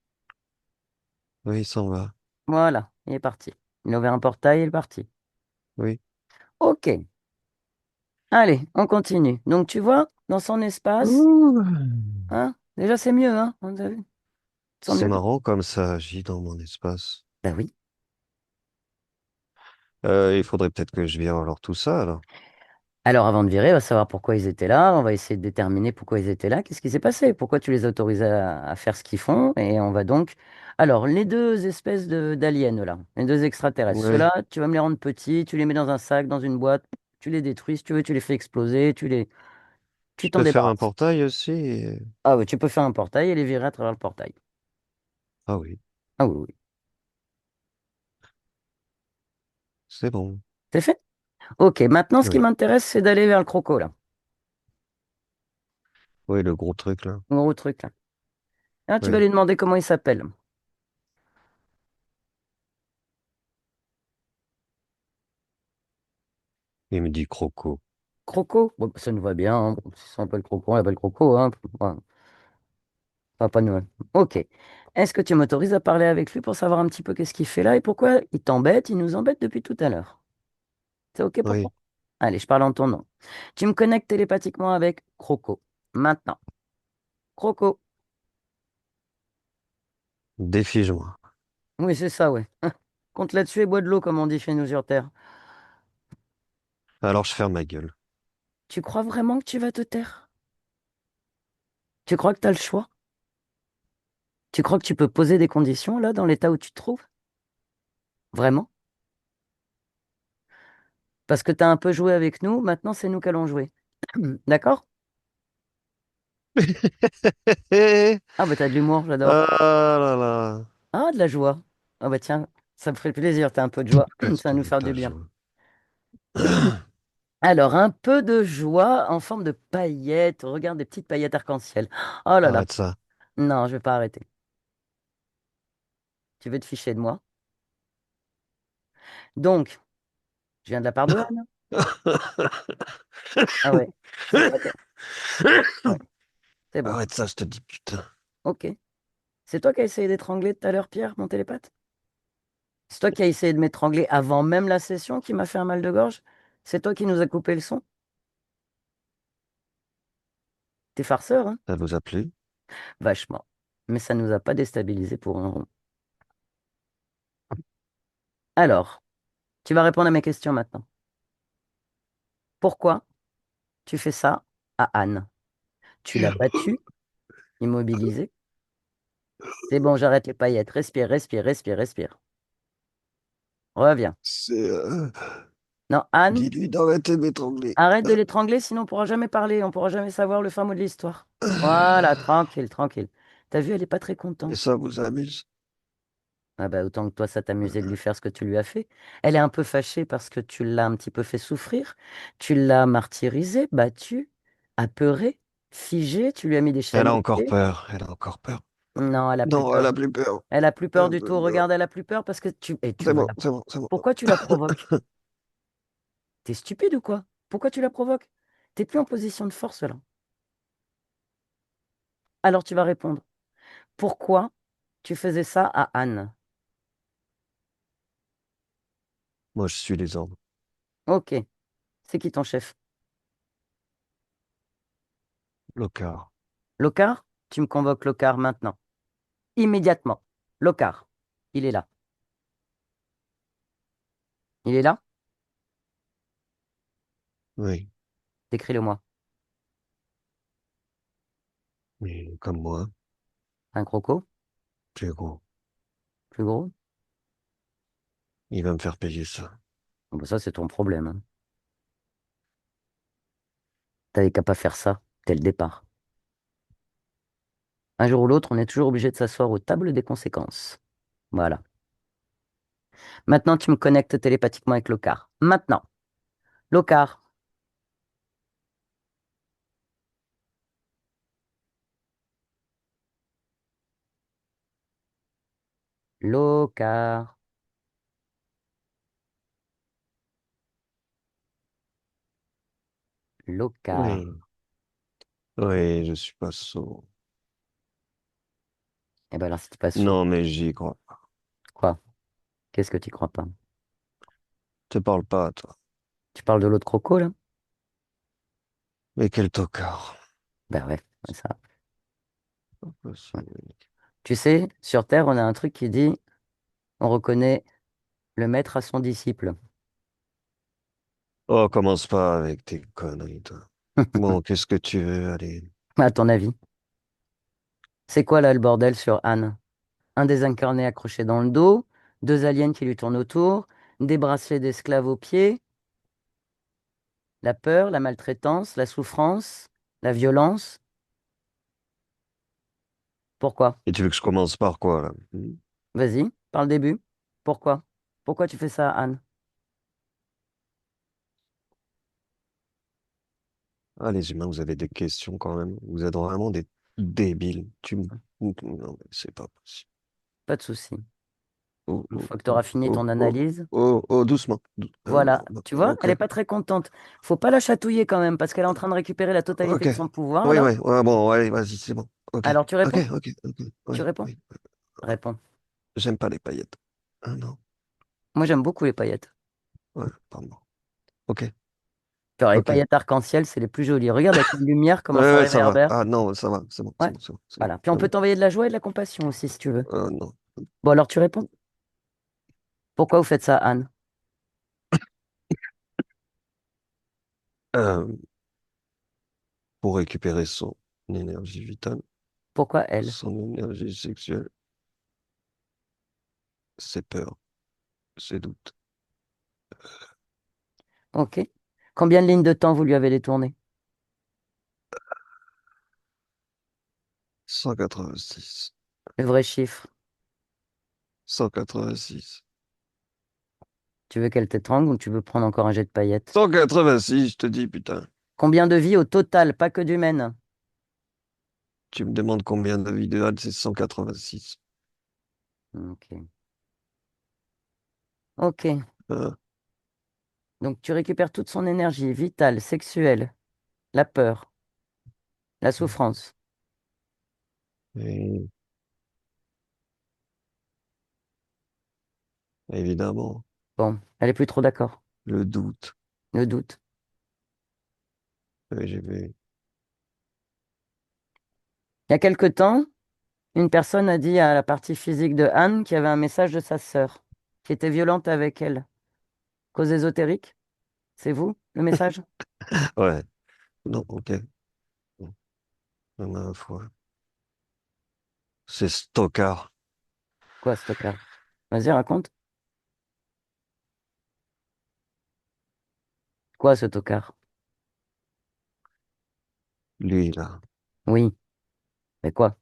C: oui, il s'en va.
A: Voilà, il est parti. Il a ouvert un portail, il est parti.
C: Oui.
A: Ok, allez, on continue. Donc, tu vois, dans son espace,
C: Ouh.
A: hein, déjà c'est mieux, hein, on a vu. Sans
C: C'est
A: mieux.
C: marrant comme ça agit dans mon espace.
A: Bah oui.
C: Il faudrait peut-être que je vire alors tout ça, alors.
A: Alors, avant de virer, on va savoir pourquoi ils étaient là. On va essayer de déterminer pourquoi ils étaient là. Qu'est-ce qui s'est passé? Pourquoi tu les as autorisés à faire ce qu'ils font? Et on va donc. Alors, les deux espèces d'aliens, là, les deux extraterrestres,
C: Oui.
A: ceux-là, tu vas me les rendre petits, tu les mets dans un sac, dans une boîte, tu les détruis. Si tu veux, tu les fais exploser, tu
C: Je
A: t'en
C: peux faire un
A: débarrasses.
C: portail aussi.
A: Ah oui, tu peux faire un portail et les virer à travers le portail.
C: Ah oui,
A: Ah oui, oui.
C: c'est bon.
A: C'est fait? Ok, maintenant, ce qui
C: Oui.
A: m'intéresse, c'est d'aller vers le croco, là.
C: Oui, le gros truc là.
A: Le gros truc, là. Là, tu vas
C: Oui.
A: lui demander comment il s'appelle.
C: Il me dit croco.
A: Croco? Bon, ça nous va bien, hein. Si on s'appelle Croco, on l'appelle Croco, hein. Ouais, pas de nouvelles. Ok. Est-ce que tu m'autorises à parler avec lui pour savoir un petit peu qu'est-ce qu'il fait là et pourquoi il t'embête, il nous embête depuis tout à l'heure? C'est ok pour toi?
C: Oui.
A: Allez, je parle en ton nom. Tu me connectes télépathiquement avec Croco. Maintenant. Croco.
C: Défige-moi.
A: Oui, c'est ça, ouais. Compte là-dessus et bois de l'eau, comme on dit chez nous sur Terre.
C: Alors je ferme ma gueule.
A: Tu crois vraiment que tu vas te taire? Tu crois que tu as le choix? Tu crois que tu peux poser des conditions là, dans l'état où tu te trouves? Vraiment? Parce que tu as un peu joué avec nous, maintenant c'est nous qui allons jouer. D'accord? Ah bah t'as de l'humour, j'adore.
C: Ah là là.
A: Ah, de la joie. Ah bah tiens, ça me ferait plaisir, t'as un peu de joie,
C: Qu'est-ce
A: ça va
C: que
A: nous faire du
C: t'as
A: bien.
C: joué?
A: Alors, un peu de joie en forme de paillettes. Regarde des petites paillettes arc-en-ciel. Oh là là.
C: Arrête ça.
A: Non, je vais pas arrêter. Tu veux te ficher de moi? Donc, je viens de la part de Anne. Ah ouais. C'est toi qui... Ouais, c'est bon.
C: Arrête ça, je te dis putain.
A: Ok. C'est toi qui as essayé d'étrangler tout à l'heure, Pierre, mon télépathe? C'est toi qui as essayé de m'étrangler avant même la session qui m'a fait un mal de gorge? C'est toi qui nous a coupé le son? T'es farceur, hein?
C: Ça vous a plu?
A: Vachement. Mais ça nous a pas déstabilisé pour un rond. Alors, tu vas répondre à mes questions maintenant. Pourquoi tu fais ça à Anne? Tu l'as battue, immobilisée. C'est bon, j'arrête les paillettes. Respire, respire, respire, respire. Reviens.
C: C'est...
A: Non, Anne,
C: Dis-lui d'arrêter de m'étrangler.
A: arrête de l'étrangler, sinon on pourra jamais parler, on pourra jamais savoir le fin mot de l'histoire. Voilà, tranquille, tranquille. T'as vu, elle est pas très
C: Et
A: contente.
C: ça vous amuse?
A: Ah bah autant que toi, ça t'amusait de lui faire ce que tu lui as fait. Elle est un peu fâchée parce que tu l'as un petit peu fait souffrir. Tu l'as martyrisée, battue, apeurée, figée. Tu lui as mis des chaînes
C: Elle a
A: aux
C: encore
A: pieds.
C: peur. Elle a encore peur.
A: Non, elle a plus
C: Non, elle
A: peur.
C: a plus peur.
A: Elle a plus peur du tout.
C: Euh,
A: Regarde, elle a plus peur parce que tu... Et tu
C: C'est
A: veux
C: bon,
A: la...
C: c'est bon, c'est bon.
A: Pourquoi tu la provoques? T'es stupide ou quoi? Pourquoi tu la provoques? T'es plus en position de force là. Alors tu vas répondre. Pourquoi tu faisais ça à Anne?
C: Moi, je suis les ordres.
A: Ok. C'est qui ton chef?
C: Locard.
A: Locard? Tu me convoques Locard maintenant. Immédiatement. Locard. Il est là. Il est là?
C: Oui,
A: Décris-le-moi.
C: mais comme moi,
A: Un croco?
C: plus gros.
A: Plus gros?
C: Il va me faire payer ça.
A: Bon, bah, ça, c'est ton problème, hein. T'avais qu'à pas faire ça dès le départ. Un jour ou l'autre, on est toujours obligé de s'asseoir aux tables des conséquences. Voilà. Maintenant, tu me connectes télépathiquement avec Locard. Maintenant. Locard. Locard. Locard.
C: Oui, oui, je suis pas sot.
A: Eh ben alors, si tu pas sourd,
C: Non, mais j'y crois.
A: quoi? Qu'est-ce que tu crois pas?
C: Te parle pas, toi.
A: Tu parles de l'autre croco, là?
C: Mais quel tocard.
A: Ben ouais, ouais, ça.
C: Pas
A: Ouais.
C: possible.
A: Tu sais, sur Terre, on a un truc qui dit on reconnaît le maître à son disciple.
C: Oh, commence pas avec tes conneries, toi. Bon, qu'est-ce que tu veux? Allez.
A: À ton avis, c'est quoi là le bordel sur Anne? Un désincarné accroché dans le dos, deux aliens qui lui tournent autour, des bracelets d'esclaves aux pieds, la peur, la maltraitance, la souffrance, la violence. Pourquoi?
C: Et tu veux que je commence par quoi, là?
A: Vas-y, par le début. Pourquoi? Pourquoi tu fais ça, Anne?
C: Ah, les humains, vous avez des questions quand même. Vous êtes vraiment des débiles. Non, mais c'est pas possible.
A: Pas de souci.
C: Oh,
A: Une
C: oh,
A: fois que tu auras
C: oh,
A: fini
C: oh,
A: ton
C: oh,
A: analyse,
C: oh, doucement.
A: voilà. Tu vois,
C: Ok,
A: elle est pas très contente. Faut pas la chatouiller quand même, parce qu'elle est en train de récupérer la totalité
C: ok.
A: de son pouvoir,
C: Oui,
A: là.
C: oui, ouais, bon, allez, vas-y, c'est bon. Ok,
A: Alors tu
C: ok,
A: réponds?
C: ok, ok.
A: Tu
C: Oui,
A: réponds?
C: oui.
A: Réponds.
C: J'aime pas les paillettes. Ah non,
A: Moi, j'aime beaucoup les paillettes.
C: ouais, pardon. Ok,
A: Alors, les
C: ok.
A: paillettes arc-en-ciel, c'est les plus jolies. Regarde avec la lumière
C: Ouais,
A: comment ça
C: ouais, ça va.
A: réverbère.
C: Ah non, ça va, c'est bon, c'est
A: Ouais,
C: bon, c'est bon, c'est bon,
A: voilà. Puis on
C: c'est
A: peut
C: bon.
A: t'envoyer de la joie et de la compassion aussi, si tu veux.
C: Non.
A: Bon, alors tu réponds. Pourquoi vous faites ça, Anne?
C: Euh, pour récupérer son énergie vitale,
A: Pourquoi elle?
C: son énergie sexuelle, ses peurs, ses doutes.
A: Ok. Combien de lignes de temps vous lui avez détourné?
C: 186.
A: Le vrai chiffre.
C: 186.
A: Tu veux qu'elle t'étrangle ou tu veux prendre encore un jet de paillettes?
C: 186, je te dis, putain.
A: Combien de vies au total, pas que d'humaines?
C: Tu me demandes combien de vidéos, c'est 186.
A: Ok. Ok.
C: Hein.
A: Donc tu récupères toute son énergie vitale, sexuelle, la peur, la souffrance.
C: Et évidemment,
A: Bon, elle est plus trop d'accord.
C: le doute.
A: Le doute.
C: Oui, j'ai vu.
A: Il y a quelque temps, une personne a dit à la partie physique de Anne qu'il y avait un message de sa sœur, qui était violente avec elle. Cause ésotérique? C'est vous, le message?
C: Ouais. Non, ok. Bon, ma foi. C'est Stockard.
A: Quoi, ce tocard? Vas-y, raconte. Quoi, ce tocard?
C: Lui, là.
A: Oui, mais quoi?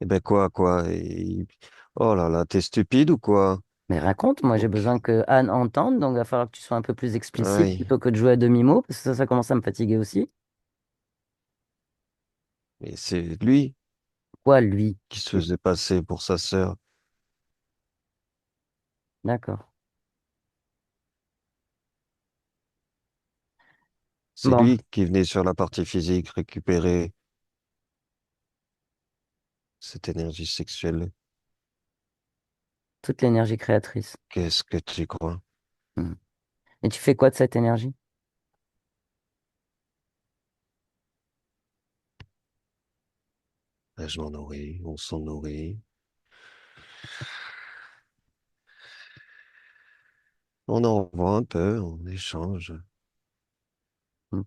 C: Eh ben quoi? Oh là là, t'es stupide ou quoi?
A: Mais raconte, moi j'ai
C: Ok.
A: besoin que Anne entende, donc il va falloir que tu sois un peu plus explicite
C: Aïe.
A: plutôt que de jouer à demi-mot, parce que ça commence à me fatiguer aussi.
C: Mais c'est lui.
A: Quoi, lui?
C: qui se faisait passer pour sa sœur.
A: D'accord.
C: C'est
A: Bon,
C: lui qui venait sur la partie physique récupérer cette énergie sexuelle.
A: toute l'énergie créatrice.
C: Qu'est-ce que tu crois?
A: Hmm. Et tu fais quoi de cette énergie?
C: Ben, je m'en nourris, on s'en nourrit. On en revoit un peu, on échange.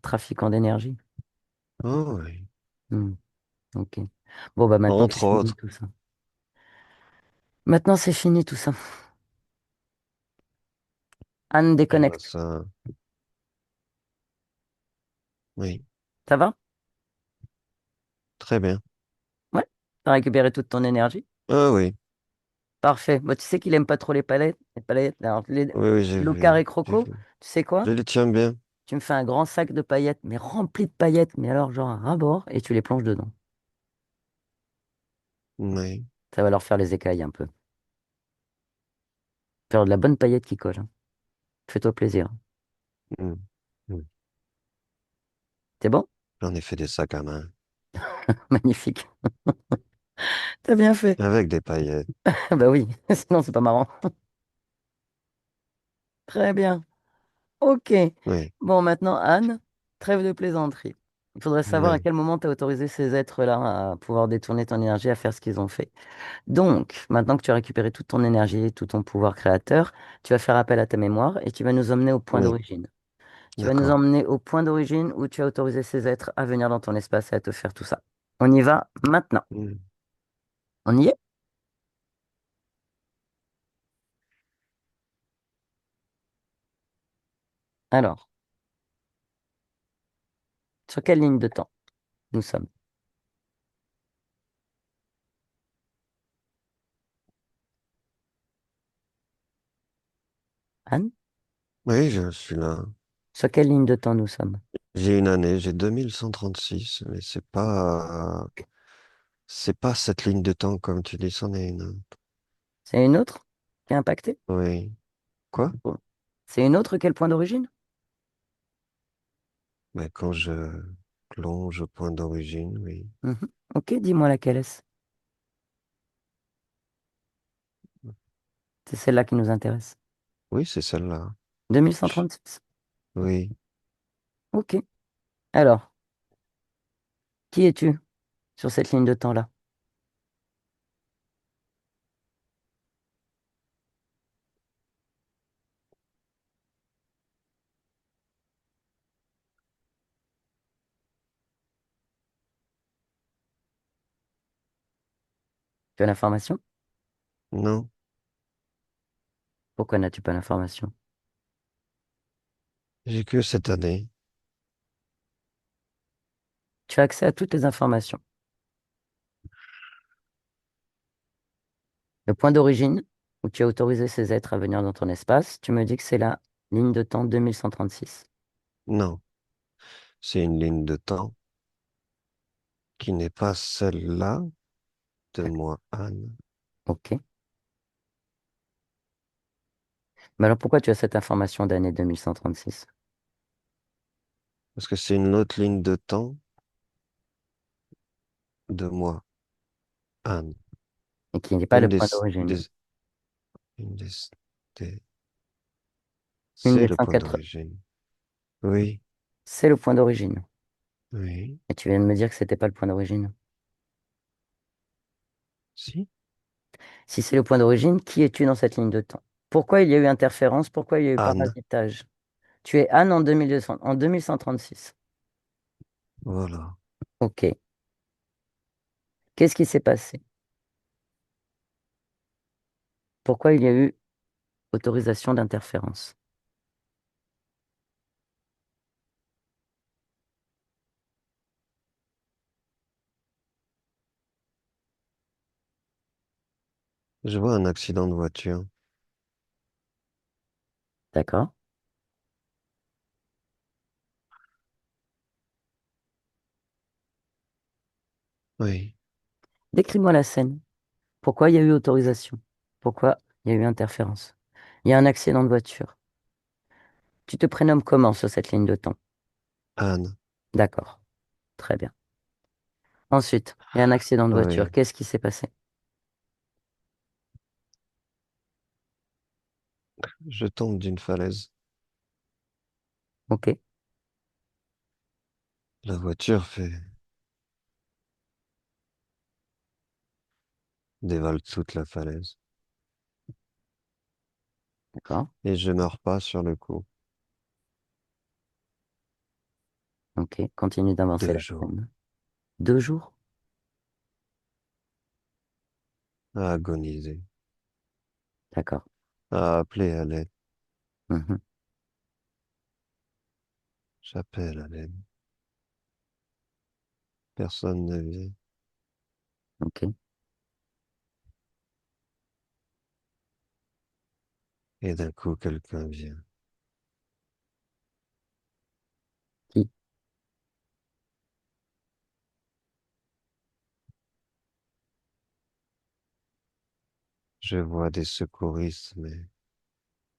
A: Trafiquant d'énergie.
C: Oh oui.
A: Hmm. Ok. Bon, bah maintenant c'est
C: Entre
A: fini
C: autres.
A: tout ça. Maintenant c'est fini tout ça. Anne
C: Ah bah
A: déconnecte.
C: ça, oui,
A: Ça va?
C: très bien.
A: Ouais. T'as récupéré toute ton énergie?
C: Ah oui,
A: Parfait. Bah, tu sais qu'il aime pas trop les palettes. Les palettes. Alors,
C: oui, oui, j'ai
A: l'eau
C: vu,
A: carré
C: j'ai
A: croco,
C: vu.
A: tu sais quoi?
C: Je les tiens bien.
A: Tu me fais un grand sac de paillettes, mais rempli de paillettes, mais alors genre un ras-bord, et tu les plonges dedans.
C: Oui.
A: Ça va leur faire les écailles un peu. Faire de la bonne paillette qui colle, hein. Fais-toi plaisir.
C: Mm. Mm.
A: C'est bon?
C: J'en ai fait des sacs à main
A: Magnifique. T'as bien fait.
C: avec des paillettes.
A: Bah oui, sinon c'est pas marrant. Très bien. Ok.
C: Oui,
A: Bon, maintenant, Anne, trêve de plaisanterie. Il faudrait savoir à
C: oui,
A: quel moment tu as autorisé ces êtres-là à pouvoir détourner ton énergie à faire ce qu'ils ont fait. Donc, maintenant que tu as récupéré toute ton énergie, tout ton pouvoir créateur, tu vas faire appel à ta mémoire et tu vas nous emmener au point
C: oui,
A: d'origine. Tu vas nous
C: d'accord.
A: emmener au point d'origine où tu as autorisé ces êtres à venir dans ton espace et à te faire tout ça. On y va maintenant.
C: Mm.
A: On y est? Alors, sur quelle ligne de temps nous sommes? Anne?
C: Oui, je suis là.
A: Sur quelle ligne de temps nous sommes?
C: J'ai une année, j'ai 2136, mais c'est pas cette ligne de temps comme tu dis, c'en est une.
A: C'est une autre qui est impactée?
C: Oui. Quoi?
A: Bon. C'est une autre quel point d'origine?
C: Mais quand je plonge au point d'origine, oui.
A: Mhm. Ok, dis-moi laquelle est-ce. C'est celle-là qui nous intéresse.
C: Oui, c'est celle-là. Je-
A: 2136.
C: Oui.
A: Ok. Alors, qui es-tu sur cette ligne de temps-là? Tu as l'information?
C: Non,
A: Pourquoi n'as-tu pas l'information?
C: j'ai que cette année.
A: Tu as accès à toutes les informations. Le point d'origine, où tu as autorisé ces êtres à venir dans ton espace, tu me dis que c'est la ligne de temps 2136.
C: Non, c'est une ligne de temps qui n'est pas celle-là de
A: D'accord.
C: moi, Anne.
A: Ok. Mais alors pourquoi tu as cette information d'année 2136
C: Parce que c'est une autre ligne de temps de moi, Anne.
A: et qui n'est pas le
C: Une
A: point d'origine?
C: une des-
A: Une
C: c'est
A: des
C: le point
A: 104,
C: d'origine. Oui,
A: c'est le point d'origine.
C: oui,
A: Et tu viens de me dire que c'était pas le point d'origine.
C: si,
A: Si c'est le point d'origine, qui es-tu dans cette ligne de temps? Pourquoi il y a eu interférence? Pourquoi il y a eu
C: Anne.
A: parasitage? Tu es Anne en 2200 en 2136.
C: Voilà.
A: Ok. Qu'est-ce qui s'est passé? Pourquoi il y a eu autorisation d'interférence?
C: Je vois un accident de voiture.
A: D'accord.
C: Oui,
A: Décris-moi la scène. Pourquoi il y a eu autorisation? Pourquoi il y a eu interférence? Il y a un accident de voiture. Tu te prénommes comment sur cette ligne de temps?
C: Anne,
A: D'accord, très bien. Ensuite, il y a un accident de voiture.
C: oui,
A: Qu'est-ce qui s'est passé?
C: je tombe d'une falaise.
A: Ok,
C: La voiture dévale toute la falaise.
A: d'accord.
C: Et je meurs pas sur le coup.
A: Ok, continue d'avancer
C: Deux
A: la
C: jours
A: scène. 2 jours?
C: à agoniser,
A: D'accord.
C: à appeler à l'aide.
A: Mhm.
C: J'appelle à l'aide. Personne ne vient.
A: Ok.
C: Et d'un coup, quelqu'un vient.
A: Qui?
C: Je vois des secouristes, mais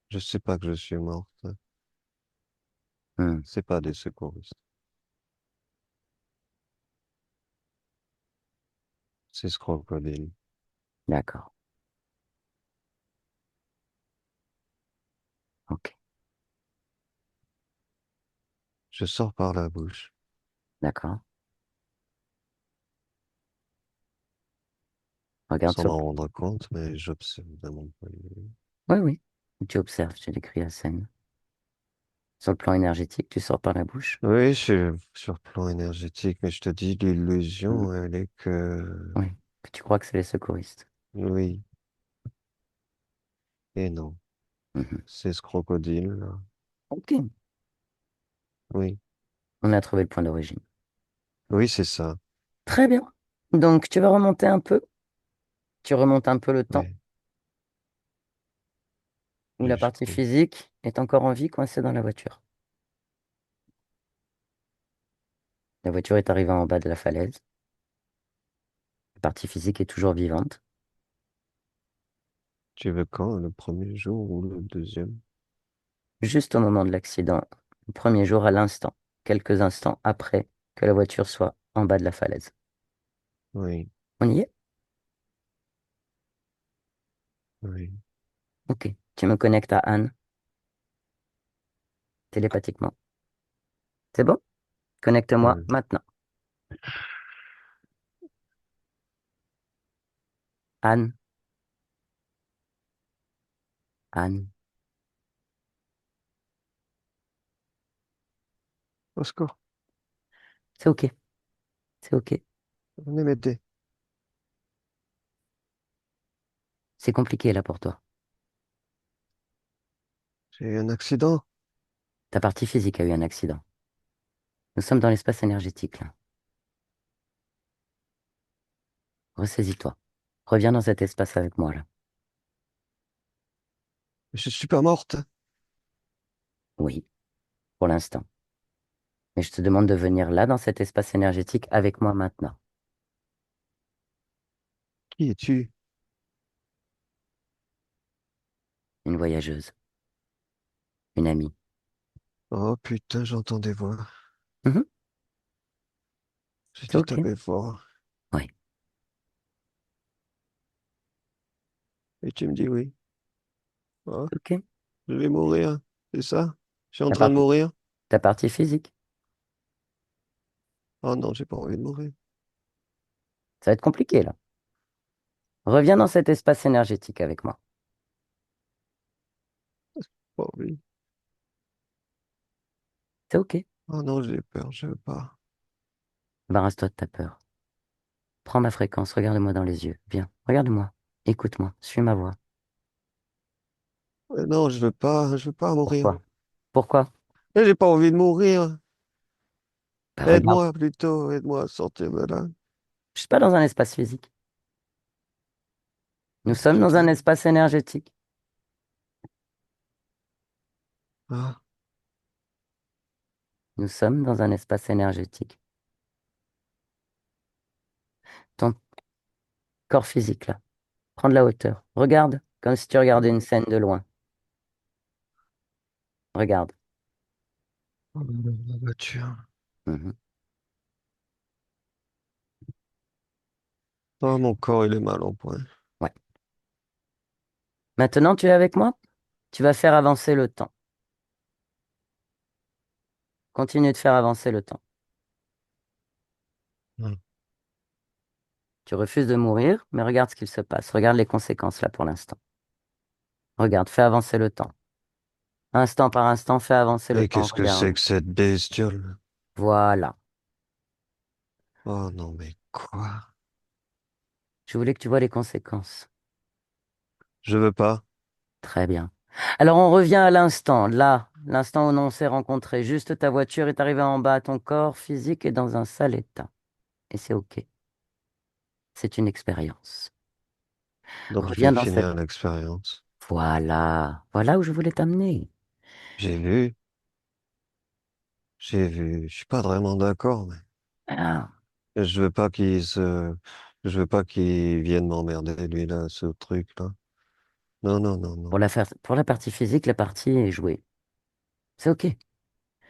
C: je sais pas que je suis morte.
A: Hmm.
C: C'est pas des secouristes. C'est ce crocodile.
A: D'accord. Ok.
C: Je sors par la bouche,
A: D'accord. Regarde
C: sans
A: sur
C: m'en
A: le...
C: rendre compte, mais j'observe de mon point de vue.
A: Oui, oui. Tu observes, tu décris la scène. Sur le plan énergétique, tu sors par la bouche.
C: Oui, je suis sur le plan énergétique, mais je te dis,
A: Mhm.
C: l'illusion, elle est que...
A: Oui. Que tu crois que c'est les secouristes.
C: Oui et non.
A: Mhm.
C: C'est ce crocodile-là.
A: Ok.
C: Oui,
A: On a trouvé le point d'origine.
C: oui, c'est ça.
A: Très bien. Donc, tu vas remonter un peu. Tu remontes un peu le temps
C: Oui,
A: où la partie
C: jusqu'où?
A: physique est encore en vie coincée dans la voiture. La voiture est arrivée en bas de la falaise. La partie physique est toujours vivante.
C: Tu veux quand? Le premier jour ou le deuxième?
A: Juste au moment de l'accident, le premier jour à l'instant, quelques instants après que la voiture soit en bas de la falaise.
C: Oui,
A: On y est?
C: oui.
A: Ok. Tu me connectes à Anne télépathiquement. C'est bon? Connecte-moi
C: Hmm.
A: maintenant. Anne, Anne.
C: Au secours,
A: C'est ok. C'est ok.
C: venez m'aider.
A: C'est compliqué là pour toi.
C: J'ai eu un accident.
A: Ta partie physique a eu un accident. Nous sommes dans l'espace énergétique là. Ressaisis-toi. Reviens dans cet espace avec moi là.
C: Je suis pas morte.
A: Oui, pour l'instant. Mais je te demande de venir là dans cet espace énergétique avec moi maintenant.
C: Qui es-tu?
A: Une voyageuse, une amie.
C: Oh putain, j'entends des voix.
A: Mhm.
C: J'ai
A: C'est
C: dû
A: ok.
C: taper fort.
A: Oui,
C: Et tu me dis oui. Oh,
A: c'est ok.
C: je vais mourir. C'est ça? Je suis en
A: Ta
C: train de
A: partie,
C: mourir?
A: ta partie physique.
C: Oh non, j'ai pas envie de mourir.
A: Ça va être compliqué là. Reviens dans cet espace énergétique avec moi.
C: Pas envie.
A: C'est ok.
C: Oh non, j'ai peur, je veux pas.
A: Embarrasse-toi de ta peur. Prends ma fréquence, regarde-moi dans les yeux. Viens, regarde-moi. Écoute-moi, suis ma voix.
C: Non, je veux pas mourir.
A: Pourquoi? Pourquoi?
C: Et j'ai pas envie de mourir.
A: Bah, regarde.
C: Aide-moi plutôt, aide-moi à sortir de là.
A: Je suis pas dans un espace physique. Nous
C: Oh
A: sommes dans un
C: putain.
A: espace énergétique.
C: Ah,
A: Nous sommes dans un espace énergétique. Ton, corps physique, là. Prends de la hauteur. Regarde, comme si tu regardais une scène de loin. Regarde.
C: La voiture.
A: Mhm.
C: Oh, mon corps, il est mal en point.
A: Ouais. Maintenant, tu es avec moi? Tu vas faire avancer le temps. Continue de faire avancer le temps.
C: Hmm.
A: Tu refuses de mourir, mais regarde ce qu'il se passe. Regarde les conséquences là pour l'instant. Regarde, fais avancer le temps. Instant par instant, fais avancer le
C: Et
A: temps.
C: qu'est-ce que c'est
A: Regarde.
C: que cette bestiole?
A: Voilà.
C: Oh non, mais quoi?
A: Je voulais que tu vois les conséquences.
C: Je veux pas.
A: Très bien. Alors on revient à l'instant, là, l'instant où on s'est rencontrés. Juste ta voiture est arrivée en bas, ton corps physique est dans un sale état. Et c'est OK. C'est une expérience.
C: Donc je
A: Reviens
C: vais
A: dans cette...
C: finir l'expérience.
A: Voilà. Voilà où je voulais t'amener.
C: J'ai vu, j'ai vu. Je suis pas vraiment d'accord, mais
A: Ah,
C: je veux pas je veux pas qu'il vienne m'emmerder, lui, là, ce truc-là. Non, non, non, non.
A: pour la partie physique, la partie est jouée. C'est OK.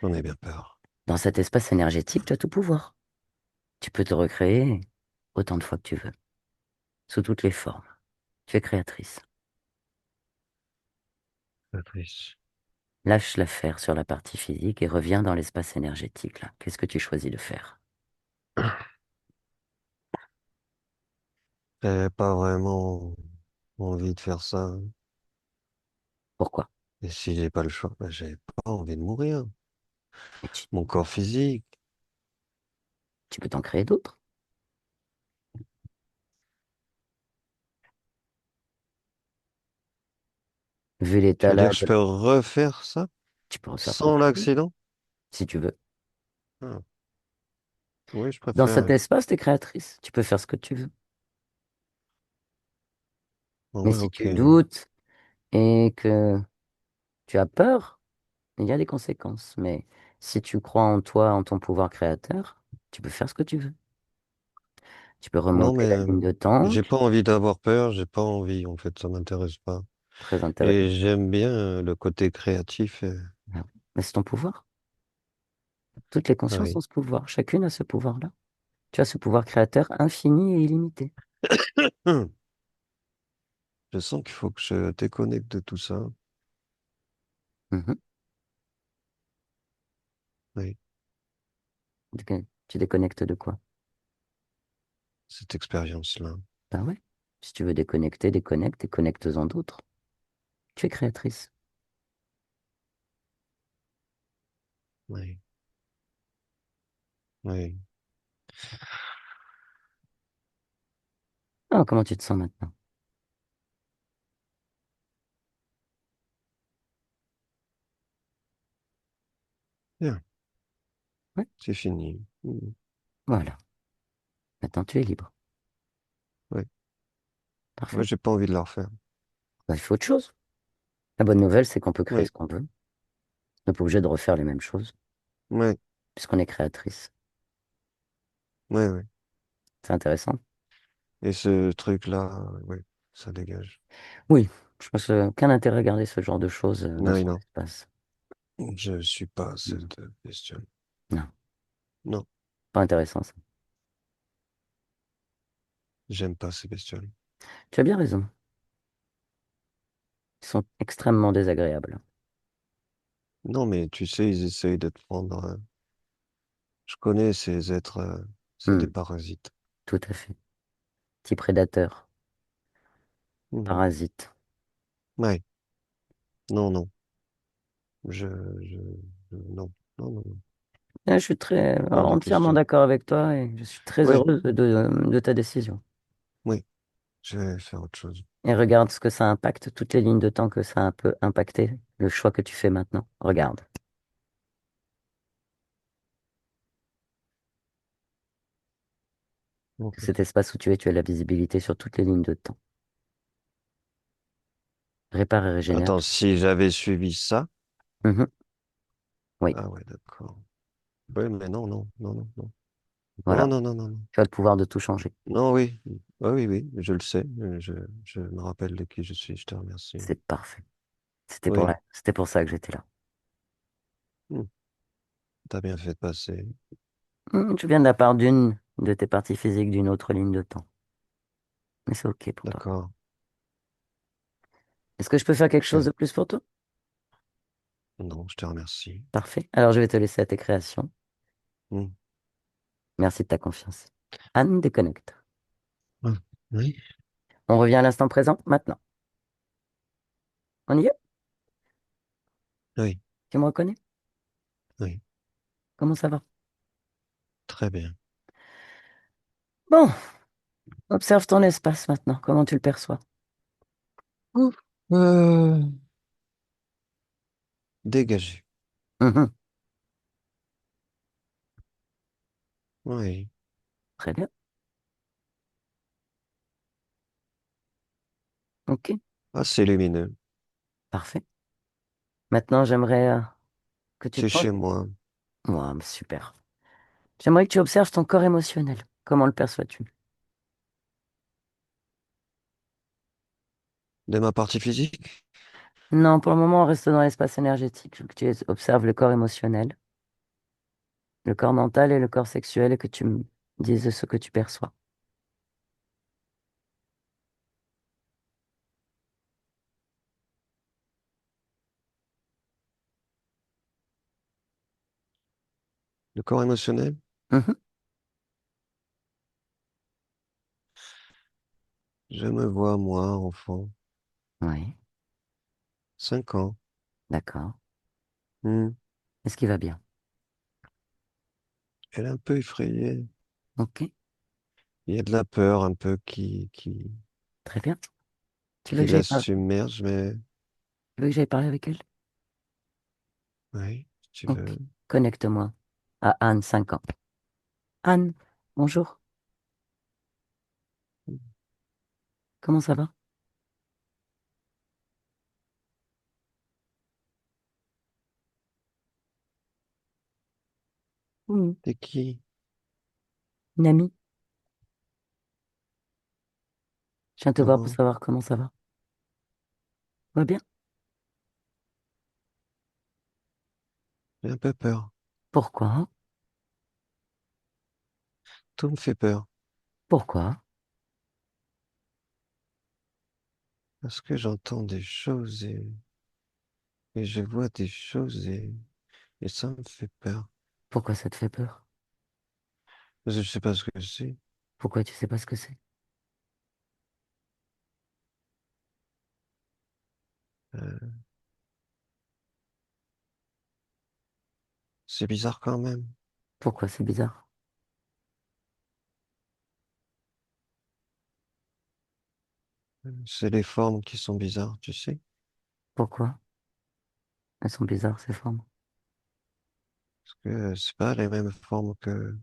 C: J'en ai bien peur.
A: Dans cet espace énergétique, tu as tout pouvoir. Tu peux te recréer autant de fois que tu veux, sous toutes les formes. Tu es créatrice.
C: Patrice.
A: Lâche l'affaire sur la partie physique et reviens dans l'espace énergétique, là. Qu'est-ce que tu choisis de faire?
C: J'avais pas vraiment envie de faire ça.
A: Pourquoi?
C: Et si j'ai pas le choix, ben, j'ai pas envie de mourir.
A: Mais
C: Mon corps physique.
A: tu peux t'en créer d'autres. Vu
C: Tu
A: l'état
C: veux
A: là,
C: dire que je peux refaire ça
A: tu peux refaire ce que
C: sans
A: tu veux,
C: l'accident?
A: si tu veux.
C: Ah, oui, je
A: Dans
C: préfère.
A: cet espace, tu es créatrice. Tu peux faire ce que tu veux.
C: Bon,
A: Mais
C: ouais,
A: si
C: ok.
A: tu doutes et que tu as peur, il y a des conséquences. Mais si tu crois en toi, en ton pouvoir créateur, tu peux faire ce que tu veux. Tu peux
C: Non,
A: remonter
C: mais
A: la ligne de temps.
C: j'ai pas envie d'avoir peur, j'ai pas envie, en fait, ça m'intéresse pas.
A: Très intéressant.
C: Et j'aime bien le côté créatif.
A: Mais c'est ton pouvoir. Toutes les
C: Ah
A: consciences
C: oui.
A: ont ce pouvoir. Chacune a ce pouvoir-là. Tu as ce pouvoir créateur infini et illimité.
C: Je sens qu'il faut que je déconnecte de tout ça.
A: Mhm.
C: Oui,
A: Tu déconnectes de quoi?
C: cette expérience-là.
A: Ben ouais. Si tu veux déconnecter, déconnecte et connecte-en d'autres. Tu es créatrice.
C: Oui, oui.
A: Ah, comment tu te sens maintenant?
C: Bien,
A: Ouais,
C: c'est fini.
A: voilà. Maintenant, tu es libre.
C: Oui. Ouais,
A: Parfait.
C: j'ai pas envie de la refaire.
A: Ben, il faut autre chose. La bonne nouvelle, c'est qu'on peut créer
C: Oui,
A: ce qu'on veut. On n'est pas obligé de refaire les mêmes choses,
C: oui,
A: puisqu'on est créatrice.
C: oui, oui.
A: C'est intéressant.
C: Et ce truc-là, oui, ça dégage.
A: Oui, je pense aucun intérêt à garder ce genre de choses dans
C: Non,
A: son
C: non,
A: espace.
C: je suis pas
A: Mhm.
C: cette bestiole.
A: Non,
C: Non,
A: pas intéressant ça.
C: j'aime pas ces bestioles.
A: Tu as bien raison. Ils sont extrêmement désagréables.
C: Non, mais tu sais, ils essayent de te prendre. Je connais ces êtres, c'est
A: Hmm,
C: des parasites.
A: tout à fait. Petit prédateur,
C: Mhm.
A: parasite.
C: Ouais, non, non, je, je, non, non, non, non.
A: Je suis très
C: Hors de
A: entièrement
C: question.
A: d'accord avec toi et je suis très
C: Oui,
A: heureuse de ta décision.
C: oui, je vais faire autre chose.
A: Et regarde ce que ça impacte, toutes les lignes de temps que ça a un peu impacté, le choix que tu fais maintenant. Regarde.
C: Ok.
A: Cet espace où tu as la visibilité sur toutes les lignes de temps. Répare et régénère
C: Attends,
A: tout.
C: si j'avais suivi ça,
A: Mhm. Oui.
C: ah ouais, d'accord. Oui, mais non, non, non, non, non.
A: Voilà.
C: Non, non, non, non, non.
A: Tu as le pouvoir de tout changer.
C: Non, oui. Ah, oui, oui, je le sais. Je me rappelle de qui je suis. Je te remercie.
A: C'est parfait.
C: Oui,
A: C'était pour ça que j'étais là.
C: hmm, t'as bien fait de passer.
A: Tu viens de la part d'une de tes parties physiques d'une autre ligne de temps. Mais c'est OK pour toi.
C: D'accord.
A: Est-ce que je peux faire quelque chose
C: Ok.
A: de plus pour toi?
C: Non, je te remercie.
A: Parfait. Alors, je vais te laisser à tes créations.
C: Hmm.
A: Merci de ta confiance. Anne déconnecte.
C: Ah, oui,
A: On revient à l'instant présent, maintenant. On y est?
C: oui,
A: Tu me reconnais?
C: oui.
A: Comment ça va?
C: Très bien.
A: Bon, observe ton espace maintenant. Comment tu le perçois?
C: Ouh. Euh, Dégagé.
A: Mhm.
C: Oui.
A: Très bien. OK,
C: Assez lumineux.
A: parfait. Maintenant, j'aimerais que tu
C: C'est
A: te poses.
C: chez moi.
A: Ouah, super. J'aimerais que tu observes ton corps émotionnel. Comment le perçois-tu?
C: De ma partie physique?
A: Non, pour le moment, on reste dans l'espace énergétique. Je veux que tu observes le corps émotionnel, le corps mental et le corps sexuel et que tu me dises ce que tu perçois.
C: Le corps émotionnel?
A: Mhm.
C: Je me vois, moi, enfant.
A: Oui,
C: 5 ans.
A: d'accord.
C: Hmm.
A: Est-ce qu'il va bien?
C: Elle est un peu effrayée.
A: OK,
C: Il y a de la peur un peu
A: très bien. Tu veux
C: qui
A: que j'aille
C: la
A: par-
C: submerge, mais
A: tu veux que j'aille parler avec elle?
C: oui, si tu
A: OK.
C: veux.
A: Connecte-moi à Anne, 5 ans. Anne, bonjour. Comment ça va? Mhm.
C: T'es qui?
A: Une amie? Je viens te
C: Ah
A: voir pour
C: bon?
A: savoir comment ça va. Va bien?
C: J'ai un peu peur.
A: Pourquoi? Hein?
C: Tout me fait peur.
A: Pourquoi?
C: Parce que j'entends des choses et je vois des choses et ça me fait peur.
A: Pourquoi ça te fait peur?
C: Je sais pas ce que c'est.
A: Pourquoi tu sais pas ce que c'est?
C: Euh, c'est bizarre quand même.
A: Pourquoi c'est bizarre?
C: C'est les formes qui sont bizarres, tu sais.
A: Pourquoi? Elles sont bizarres, ces formes.
C: Parce que c'est pas les mêmes formes que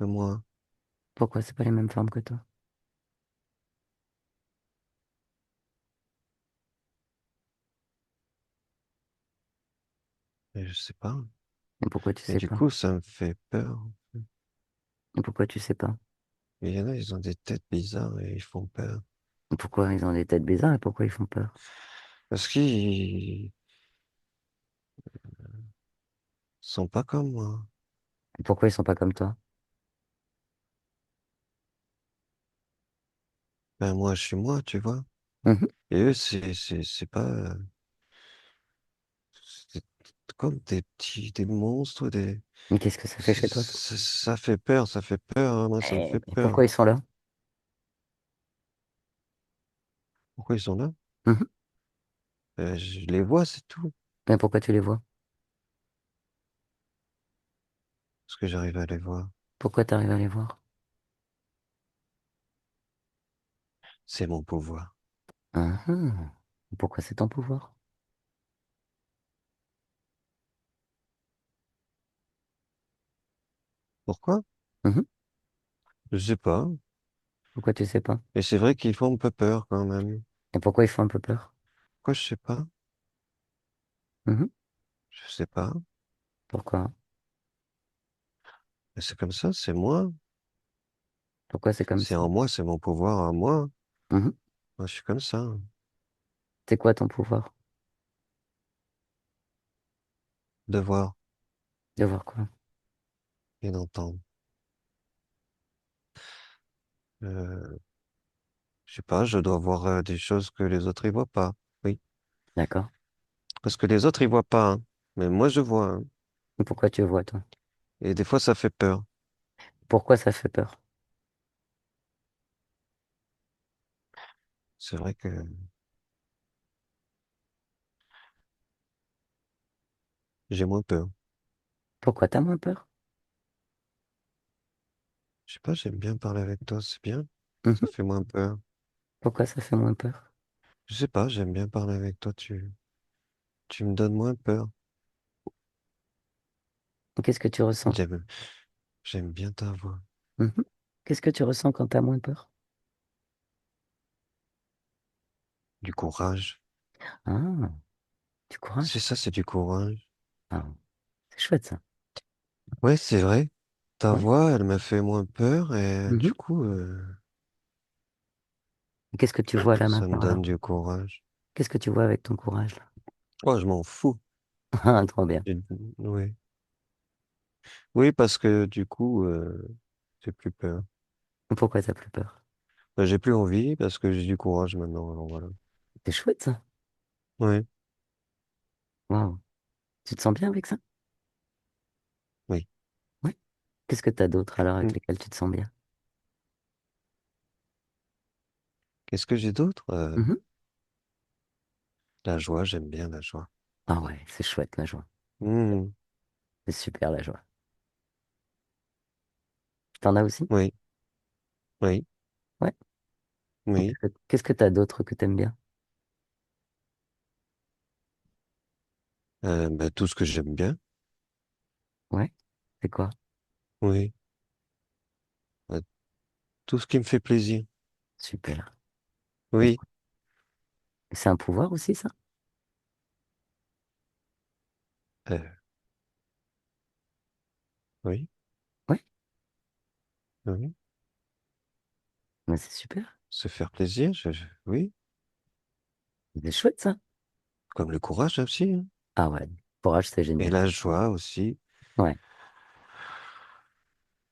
C: moi.
A: Pourquoi c'est pas les mêmes formes que toi?
C: Et je sais pas.
A: Et pourquoi tu
C: Et
A: sais
C: du
A: pas?
C: coup, ça me fait peur.
A: Et pourquoi tu sais pas?
C: Et il y en a, ils ont des têtes bizarres et ils font peur.
A: Et pourquoi ils ont des têtes bizarres et pourquoi ils font peur?
C: Parce qu'ils sont pas comme moi.
A: Et pourquoi ils sont pas comme toi?
C: Ben moi, je suis moi, tu vois.
A: Mhm.
C: Et eux, c'est pas, c'est comme des petits, des monstres,
A: Mais qu'est-ce que ça fait chez toi, ça?
C: ça fait peur, ça fait peur, hein. Moi, ça me fait
A: Et
C: peur.
A: pourquoi ils sont là?
C: Pourquoi ils sont là?
A: Mhm.
C: Je les vois, c'est tout.
A: Mais pourquoi tu les vois?
C: Parce que j'arrive à les voir.
A: Pourquoi tu arrives à les voir?
C: C'est mon pouvoir.
A: Mhm. Pourquoi c'est ton pouvoir?
C: Pourquoi?
A: Mhm.
C: Je sais pas.
A: Pourquoi tu sais pas?
C: Et c'est vrai qu'ils font un peu peur quand même.
A: Et pourquoi ils font un peu peur?
C: Pourquoi je sais pas?
A: Mhm.
C: Je sais pas.
A: Pourquoi?
C: Mais c'est comme ça, c'est moi.
A: Pourquoi c'est comme
C: C'est
A: ça?
C: en moi, c'est mon pouvoir à moi.
A: Mhm.
C: Moi, je suis comme ça.
A: C'est quoi ton pouvoir?
C: De voir
A: De voir quoi?
C: et d'entendre. Euh, je sais pas, je dois voir des choses que les autres ils voient pas. Oui.
A: D'accord.
C: Parce que les autres ils voient pas, hein. Mais moi je vois, hein.
A: Pourquoi tu vois, toi?
C: Et des fois ça fait peur.
A: Pourquoi ça fait peur?
C: C'est vrai que j'ai moins peur.
A: Pourquoi t'as moins peur?
C: Je sais pas, j'aime bien parler avec toi, c'est bien. Ça
A: Mhm.
C: fait moins peur.
A: Pourquoi ça fait moins peur?
C: Je sais pas, j'aime bien parler avec toi, tu me donnes moins peur.
A: Qu'est-ce que tu ressens?
C: J'aime, j'aime bien ta voix.
A: Mhm. Qu'est-ce que tu ressens quand t'as moins peur?
C: Du courage.
A: Ah, du
C: C'est
A: courage.
C: ça, c'est du courage.
A: Ah, c'est chouette ça.
C: Ouais, c'est vrai. Ta
A: Ouais.
C: voix, elle me fait moins peur et
A: Mhm.
C: du coup,
A: Et qu'est-ce que tu vois là
C: ça me
A: maintenant alors?
C: donne du courage.
A: Qu'est-ce que tu vois avec ton courage là?
C: Oh, je m'en fous.
A: Ah, trop bien.
C: J'ai- Oui. Oui, parce que du coup, j'ai plus peur.
A: Pourquoi t'as plus peur?
C: Ben, j'ai plus envie parce que j'ai du courage maintenant. Alors voilà.
A: C'est chouette ça.
C: Oui,
A: Waouh. Tu te sens bien avec ça?
C: oui.
A: Oui. Qu'est-ce que t'as d'autre alors avec
C: Mm.
A: lesquels tu te sens bien?
C: Qu'est-ce que j'ai d'autre?
A: Mhm.
C: La joie, j'aime bien la joie.
A: Ah ouais, c'est chouette la joie.
C: Mm.
A: C'est super la joie. T'en as aussi?
C: Oui, oui,
A: Ouais. Et
C: oui.
A: qu'est-ce que t'as d'autre que t'aimes bien?
C: Ben, tout ce que j'aime bien.
A: Ouais. C'est quoi?
C: Oui. Euh, tout ce qui me fait plaisir.
A: Super. Et
C: Oui,
A: c'est un pouvoir aussi ça?
C: euh, oui,
A: Ouais.
C: oui.
A: Mais c'est super.
C: Se faire plaisir, oui.
A: C'est chouette ça.
C: Comme le courage aussi, hein.
A: Ah ouais. Courage, c'est
C: Et
A: génial.
C: la joie aussi.
A: Ouais.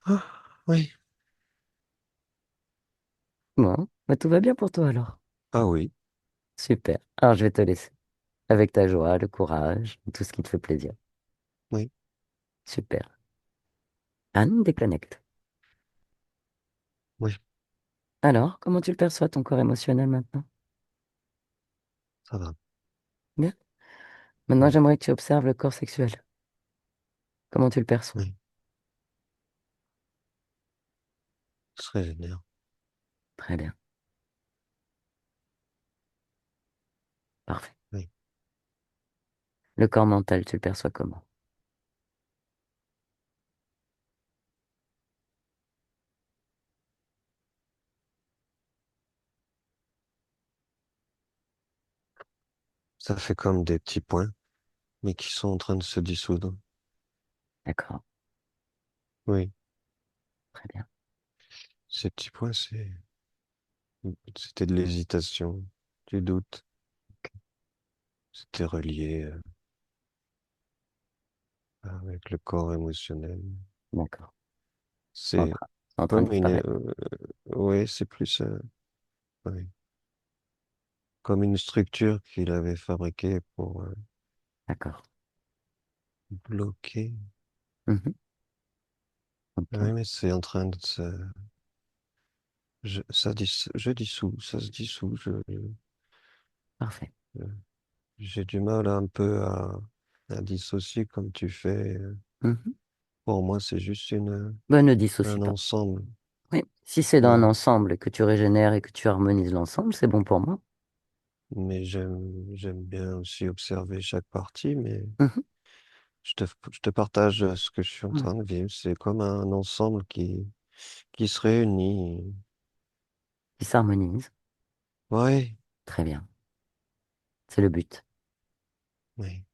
C: Ah, oui.
A: Bon, bah, tout va bien pour toi alors.
C: Ah oui,
A: Super. Alors je vais te laisser avec ta joie, le courage, tout ce qui te fait plaisir.
C: oui,
A: Super. Anne déconnecte.
C: oui.
A: Alors, comment tu le perçois ton corps émotionnel maintenant?
C: Ça va.
A: Bien. Maintenant,
C: Oui,
A: j'aimerais que tu observes le corps sexuel. Comment tu le perçois?
C: oui. Ce serait génial.
A: Très bien. Parfait.
C: Oui.
A: Le corps mental, tu le perçois comment?
C: Ça fait comme des petits points, mais qui sont en train de se dissoudre.
A: D'accord.
C: Oui.
A: Très bien.
C: Ces petits points, c'était de l'hésitation, du doute. C'était relié avec le corps émotionnel.
A: D'accord.
C: C'est
A: C'est en train de
C: comme
A: disparaître.
C: oui, c'est plus, oui, comme une structure qu'il avait fabriquée pour
A: D'accord.
C: bloquer.
A: Mhm. Ok.
C: Oui, mais c'est en train de se, je dissous, ça se dissout.
A: Parfait.
C: Je- j'ai du mal un peu à dissocier comme tu fais.
A: Mhm.
C: Pour moi, c'est juste
A: Ben, ne dissocie
C: un
A: pas.
C: ensemble.
A: Oui. Si c'est dans un
C: Ouais.
A: ensemble et que tu régénères et que tu harmonises l'ensemble, c'est bon pour moi.
C: Mais j'aime bien aussi observer chaque partie, mais
A: Mhm.
C: je te partage ce que je suis en
A: Ouais.
C: train de vivre. C'est comme un ensemble qui se réunit.
A: Qui s'harmonise.
C: Ouais,
A: Très bien. C'est le but.
C: oui,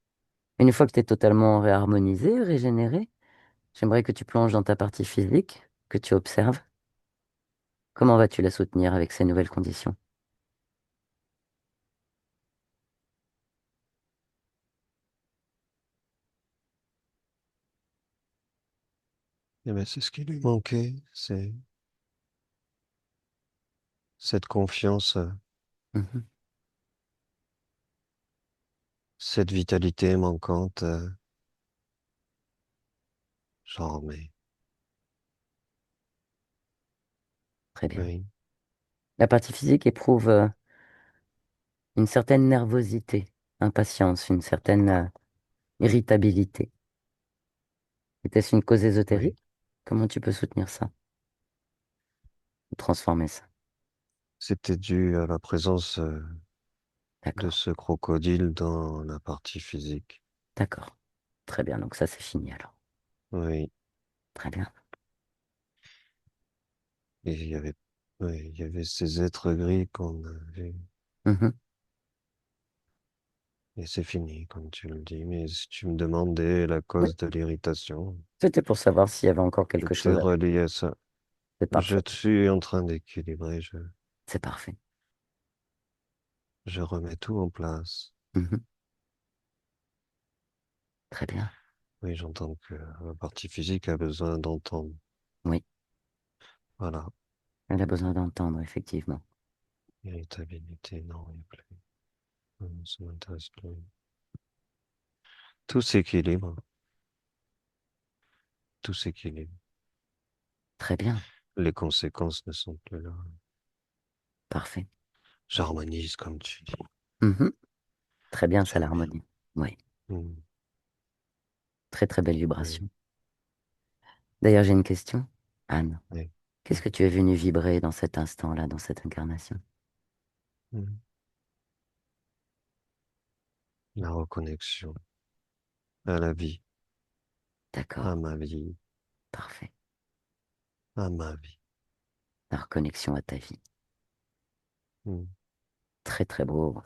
A: Une fois que tu es totalement réharmonisé, régénéré, J'aimerais que tu plonges dans ta partie physique, que tu observes. Comment vas-tu la soutenir avec ces nouvelles conditions?
C: Eh ben, c'est ce qui lui manquait, c'est cette confiance,
A: Mhm.
C: cette vitalité manquante. Genre, mais
A: Très bien.
C: oui,
A: La partie physique éprouve une certaine nervosité, impatience, une certaine irritabilité. Était-ce une cause
C: oui.
A: ésotérique? Comment tu peux soutenir ça ou transformer ça?
C: C'était dû à la présence de
A: D'accord,
C: ce crocodile dans la partie physique.
A: d'accord. Très bien, donc ça c'est fini alors.
C: Oui,
A: Très bien.
C: et oui, il y avait ces êtres gris qu'on a vus.
A: Mhm.
C: Et c'est fini, comme tu le dis. Mais si tu me demandais la
A: Oui,
C: cause de l'irritation,
A: c'était pour savoir s'il y avait encore quelque
C: c'était
A: chose à...
C: relié à ça.
A: C'est
C: Je
A: parfait,
C: suis en train d'équilibrer,
A: c'est parfait.
C: je remets tout en place.
A: Mhm. Très bien.
C: Oui, j'entends que la partie physique a besoin d'entendre.
A: Oui,
C: Voilà.
A: elle a besoin d'entendre, effectivement.
C: Irritabilité, non, il n'y a plus. Ça m'intéresse plus. Tout s'équilibre. Tout s'équilibre.
A: Très bien,
C: Les conséquences ne sont plus là.
A: parfait.
C: J'harmonise, comme tu dis.
A: Mhm. Très bien, ça
C: J'aime bien.
A: l'harmonie. Oui,
C: Hmm,
A: très très belle
C: oui,
A: vibration. D'ailleurs, j'ai une question. Anne,
C: oui.
A: qu'est-ce que tu es venue vibrer dans cet instant-là, dans cette incarnation?
C: Hmm. La reconnexion à la vie, à
A: D'accord,
C: ma vie,
A: parfait.
C: à ma vie.
A: La reconnexion à ta vie.
C: Hmm,
A: Très très beau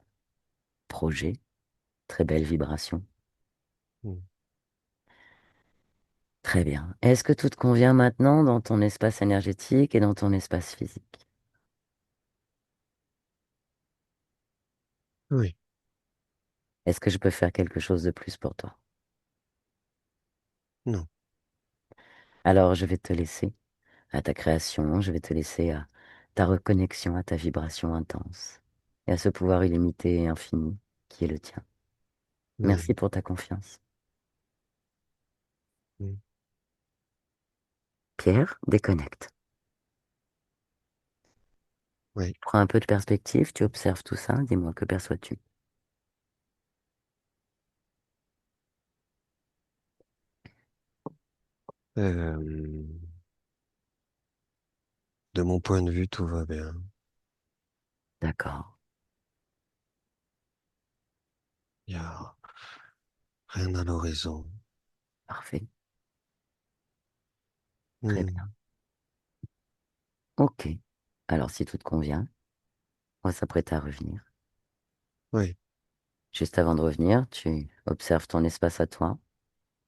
A: projet, très belle vibration.
C: hmm.
A: Très bien. Est-ce que tout te convient maintenant dans ton espace énergétique et dans ton espace physique?
C: Oui,
A: Est-ce que je peux faire quelque chose de plus pour toi?
C: non,
A: Alors, je vais te laisser à ta création, je vais te laisser à ta reconnexion, à ta vibration intense et à ce pouvoir illimité et infini qui est le tien. Merci
C: oui,
A: pour ta confiance.
C: hmm,
A: Pierre, déconnecte.
C: oui.
A: Prends un peu de perspective, tu observes tout ça, dis-moi, que perçois-tu?
C: Euh, de mon point de vue, tout va bien.
A: D'accord,
C: Il n'y a rien à l'horizon.
A: parfait, très bien.
C: Hmm,
A: Ok. Alors, si tout te convient, on va s'apprêter à revenir.
C: oui,
A: Juste avant de revenir, tu observes ton espace à toi.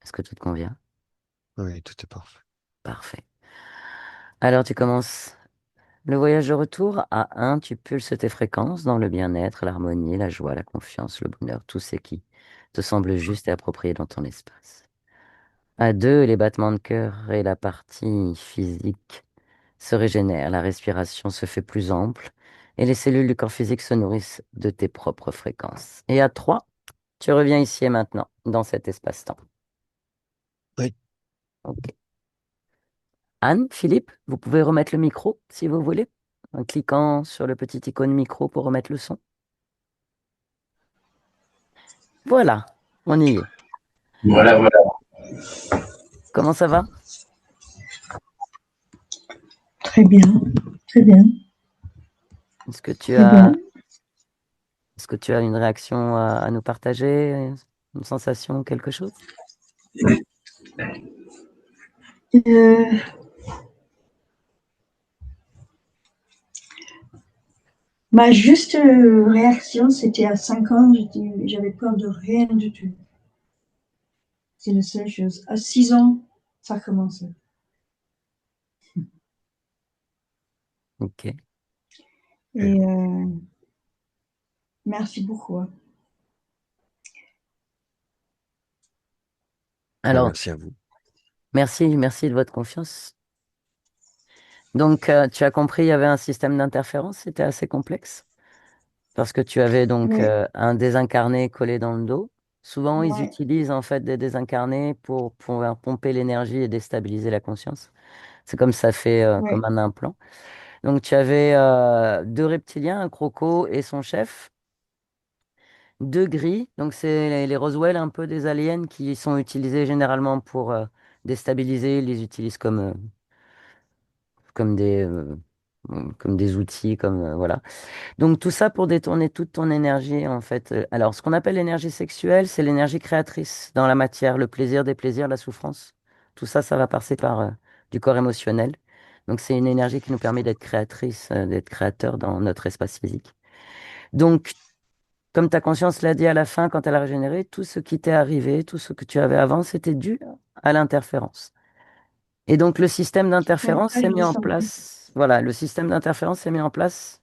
A: Est-ce que tout te convient?
C: oui, tout est parfait.
A: Parfait. Alors, tu commences le voyage de retour. À 1, tu pulses tes fréquences dans le bien-être, l'harmonie, la joie, la confiance, le bonheur, tout ce qui te semble juste et approprié dans ton espace. À 2, les battements de cœur et la partie physique se régénèrent, la respiration se fait plus ample et les cellules du corps physique se nourrissent de tes propres fréquences. Et à 3, tu reviens ici et maintenant, dans cet espace-temps.
C: Oui,
A: Ok. Anne, Philippe, vous pouvez remettre le micro si vous voulez, en cliquant sur le petit icône micro pour remettre le son. Voilà, on y est.
D: Voilà, voilà.
A: Comment ça va?
B: Très bien, très bien,
A: Est-ce que tu
B: très bien.
A: as, est-ce que tu as une réaction à nous partager, une sensation, quelque chose?
B: Euh, Ma juste réaction, c'était à 5 ans, j'avais peur de rien du tout. C'est la seule chose. À 6 ans, ça a commencé.
A: Ok.
B: Et merci beaucoup.
C: Ben,
A: Alors,
C: merci à vous.
A: merci de votre confiance. Donc, tu as compris, il y avait un système d'interférence, c'était assez complexe. Parce que tu avais donc
B: Oui,
A: un désincarné collé dans le dos. Souvent, ils
B: ouais,
A: utilisent en fait des désincarnés pour pouvoir pomper l'énergie et déstabiliser la conscience. C'est comme ça fait comme
B: oui,
A: un implant. Donc, tu avais deux reptiliens, un croco et son chef, deux gris. Donc, c'est les Roswell, un peu des aliens qui sont utilisés généralement pour déstabiliser. Ils les utilisent comme des, euh, comme des outils, comme voilà. Donc tout ça pour détourner toute ton énergie en fait. Alors ce qu'on appelle l'énergie sexuelle, c'est l'énergie créatrice dans la matière, le plaisir, des plaisirs, la souffrance. Tout ça, ça va passer par du corps émotionnel. Donc c'est une énergie qui nous permet d'être créatrice, d'être créateur dans notre espace physique. Donc comme ta conscience l'a dit à la fin quand elle a régénéré, tout ce qui t'est arrivé, tout ce que tu avais avant, c'était dû à l'interférence. Et donc le système
B: oui,
A: d'interférence
B: ça
A: s'est
B: je
A: mis
B: le
A: en
B: sens.
A: place. Voilà, le système d'interférence s'est mis en place.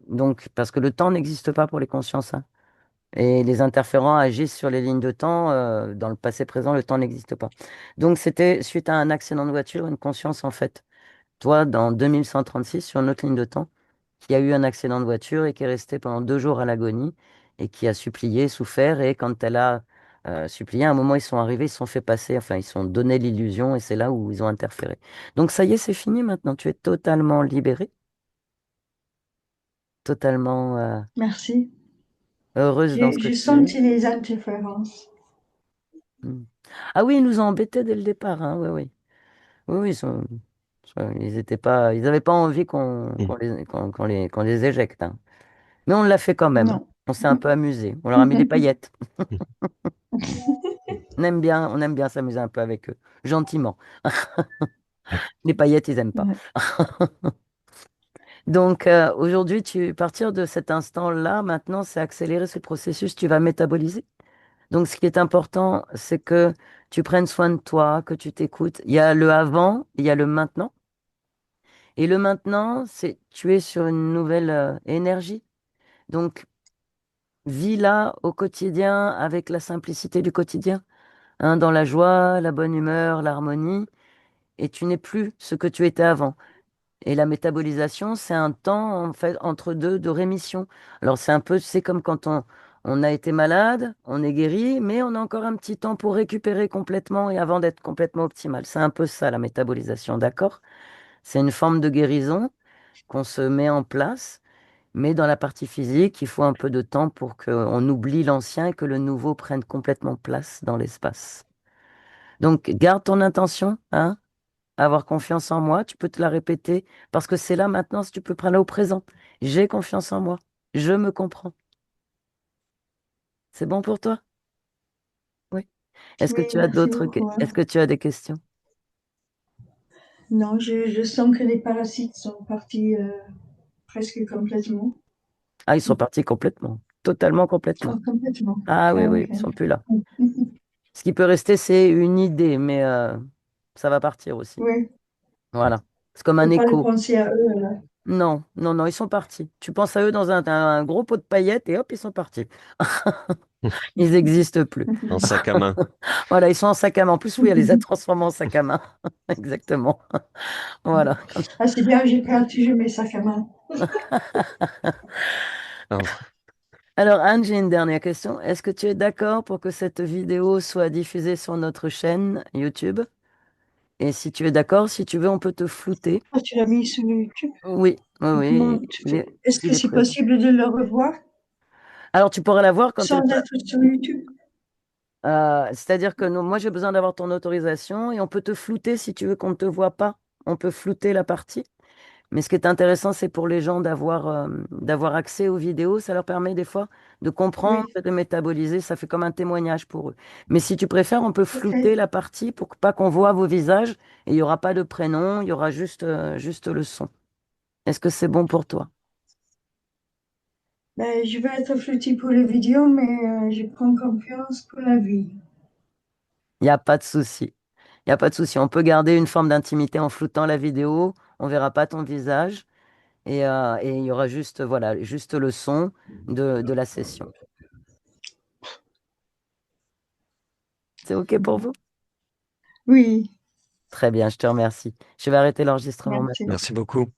A: Donc, parce que le temps n'existe pas pour les consciences, hein. Et les interférents agissent sur les lignes de temps. Dans le passé présent, le temps n'existe pas. Donc, c'était suite à un accident de voiture, une conscience, en fait. Toi, dans 2136, sur notre ligne de temps, qui a eu un accident de voiture et qui est restée pendant 2 jours à l'agonie et qui a supplié, souffert. Et quand elle a supplié, à un moment, ils sont arrivés, ils se sont fait passer, enfin, ils se sont donné l'illusion et c'est là où ils ont interféré. Donc, ça y est, c'est fini maintenant. Tu es totalement libérée, totalement
B: Merci.
A: heureuse dans ce que
B: J'ai
A: tu es.
B: senti les interférences.
A: Mm. Ah oui, ils nous ont embêtés dès le départ, hein. Oui, oui. Oui, oui, ils étaient pas, ils n'avaient pas envie
C: Mm.
A: qu'on les éjecte, hein. Mais on l'a fait quand même.
B: Non.
A: On s'est un peu amusé. On leur a mis des paillettes. On aime bien s'amuser un peu avec eux. Gentiment. Les paillettes, ils aiment pas.
B: Ouais.
A: Donc aujourd'hui, partir de cet instant-là, maintenant, c'est accélérer ce processus, tu vas métaboliser. Donc ce qui est important, c'est que tu prennes soin de toi, que tu t'écoutes. Il y a le avant, il y a le maintenant. Et le maintenant, c'est tu es sur une nouvelle énergie. Donc, vis là au quotidien avec la simplicité du quotidien, hein, dans la joie, la bonne humeur, l'harmonie. Et tu n'es plus ce que tu étais avant. Et la métabolisation, c'est un temps en fait entre deux de rémission. Alors c'est un peu, c'est comme quand on a été malade, on est guéri, mais on a encore un petit temps pour récupérer complètement et avant d'être complètement optimal. C'est un peu ça la métabolisation, d'accord? C'est une forme de guérison qu'on se met en place. Mais dans la partie physique, il faut un peu de temps pour qu'on oublie l'ancien et que le nouveau prenne complètement place dans l'espace. Donc, garde ton intention, hein, avoir confiance en moi. Tu peux te la répéter parce que c'est là maintenant, si tu peux prendre au présent. J'ai confiance en moi. Je me comprends. C'est bon pour toi? Oui. Est-ce que
B: Oui,
A: tu as
B: merci beaucoup.
A: est-ce que tu as des questions?
B: Non, je sens que les parasites sont partis presque complètement.
A: Ah, ils sont partis complètement. Totalement, complètement.
B: Oh, complètement.
A: Ah oui,
B: Ah,
A: oui,
B: ok.
A: ils sont plus là. Ce qui peut rester, c'est une idée, mais ça va partir aussi.
B: Oui,
A: Voilà. C'est comme
B: faut
A: un
B: pas le
A: écho.
B: penser à eux, là.
A: Non, non, non, ils sont partis. Tu penses à eux dans un gros pot de paillettes et hop, ils sont partis. Ils n'existent plus.
C: En sac à main.
A: Voilà, ils sont en sac à main. En plus, oui, elle les a transformés en sac à main. Exactement. Voilà.
B: Ah, c'est bien, j'ai perdu mes sacs à main.
C: Alors,
A: Alors, Anne, j'ai une dernière question. Est-ce que tu es d'accord pour que cette vidéo soit diffusée sur notre chaîne YouTube? Et si tu es d'accord, si tu veux, on peut te flouter.
B: Ah, tu l'as mis sur YouTube.
A: Oui, oui,
B: Et comment
A: oui,
B: tu fais? Est-ce
A: il
B: que
A: est
B: c'est
A: présent.
B: possible de le revoir
A: Alors, tu pourras la voir quand
B: sans
A: elle...
B: être sur YouTube?
A: C'est-à-dire que moi, j'ai besoin d'avoir ton autorisation et on peut te flouter si tu veux qu'on ne te voit pas. On peut flouter la partie. Mais ce qui est intéressant, c'est pour les gens d'avoir accès aux vidéos. Ça leur permet des fois de comprendre,
B: Oui,
A: de métaboliser. Ça fait comme un témoignage pour eux. Mais si tu préfères, on peut
B: ok.
A: flouter la partie pour pas qu'on voit vos visages et il n'y aura pas de prénom, il y aura juste le son. Est-ce que c'est bon pour toi?
B: Ben, je vais être floutie pour les vidéos, mais je prends confiance pour la vie.
A: Il n'y a pas de souci. Il n'y a pas de souci. On peut garder une forme d'intimité en floutant la vidéo. On verra pas ton visage. Et il y aura juste, voilà, juste le son de la session. C'est OK pour vous?
B: Oui,
A: Très bien, je te remercie. Je vais arrêter l'enregistrement
B: merci.
A: maintenant.
C: Merci beaucoup.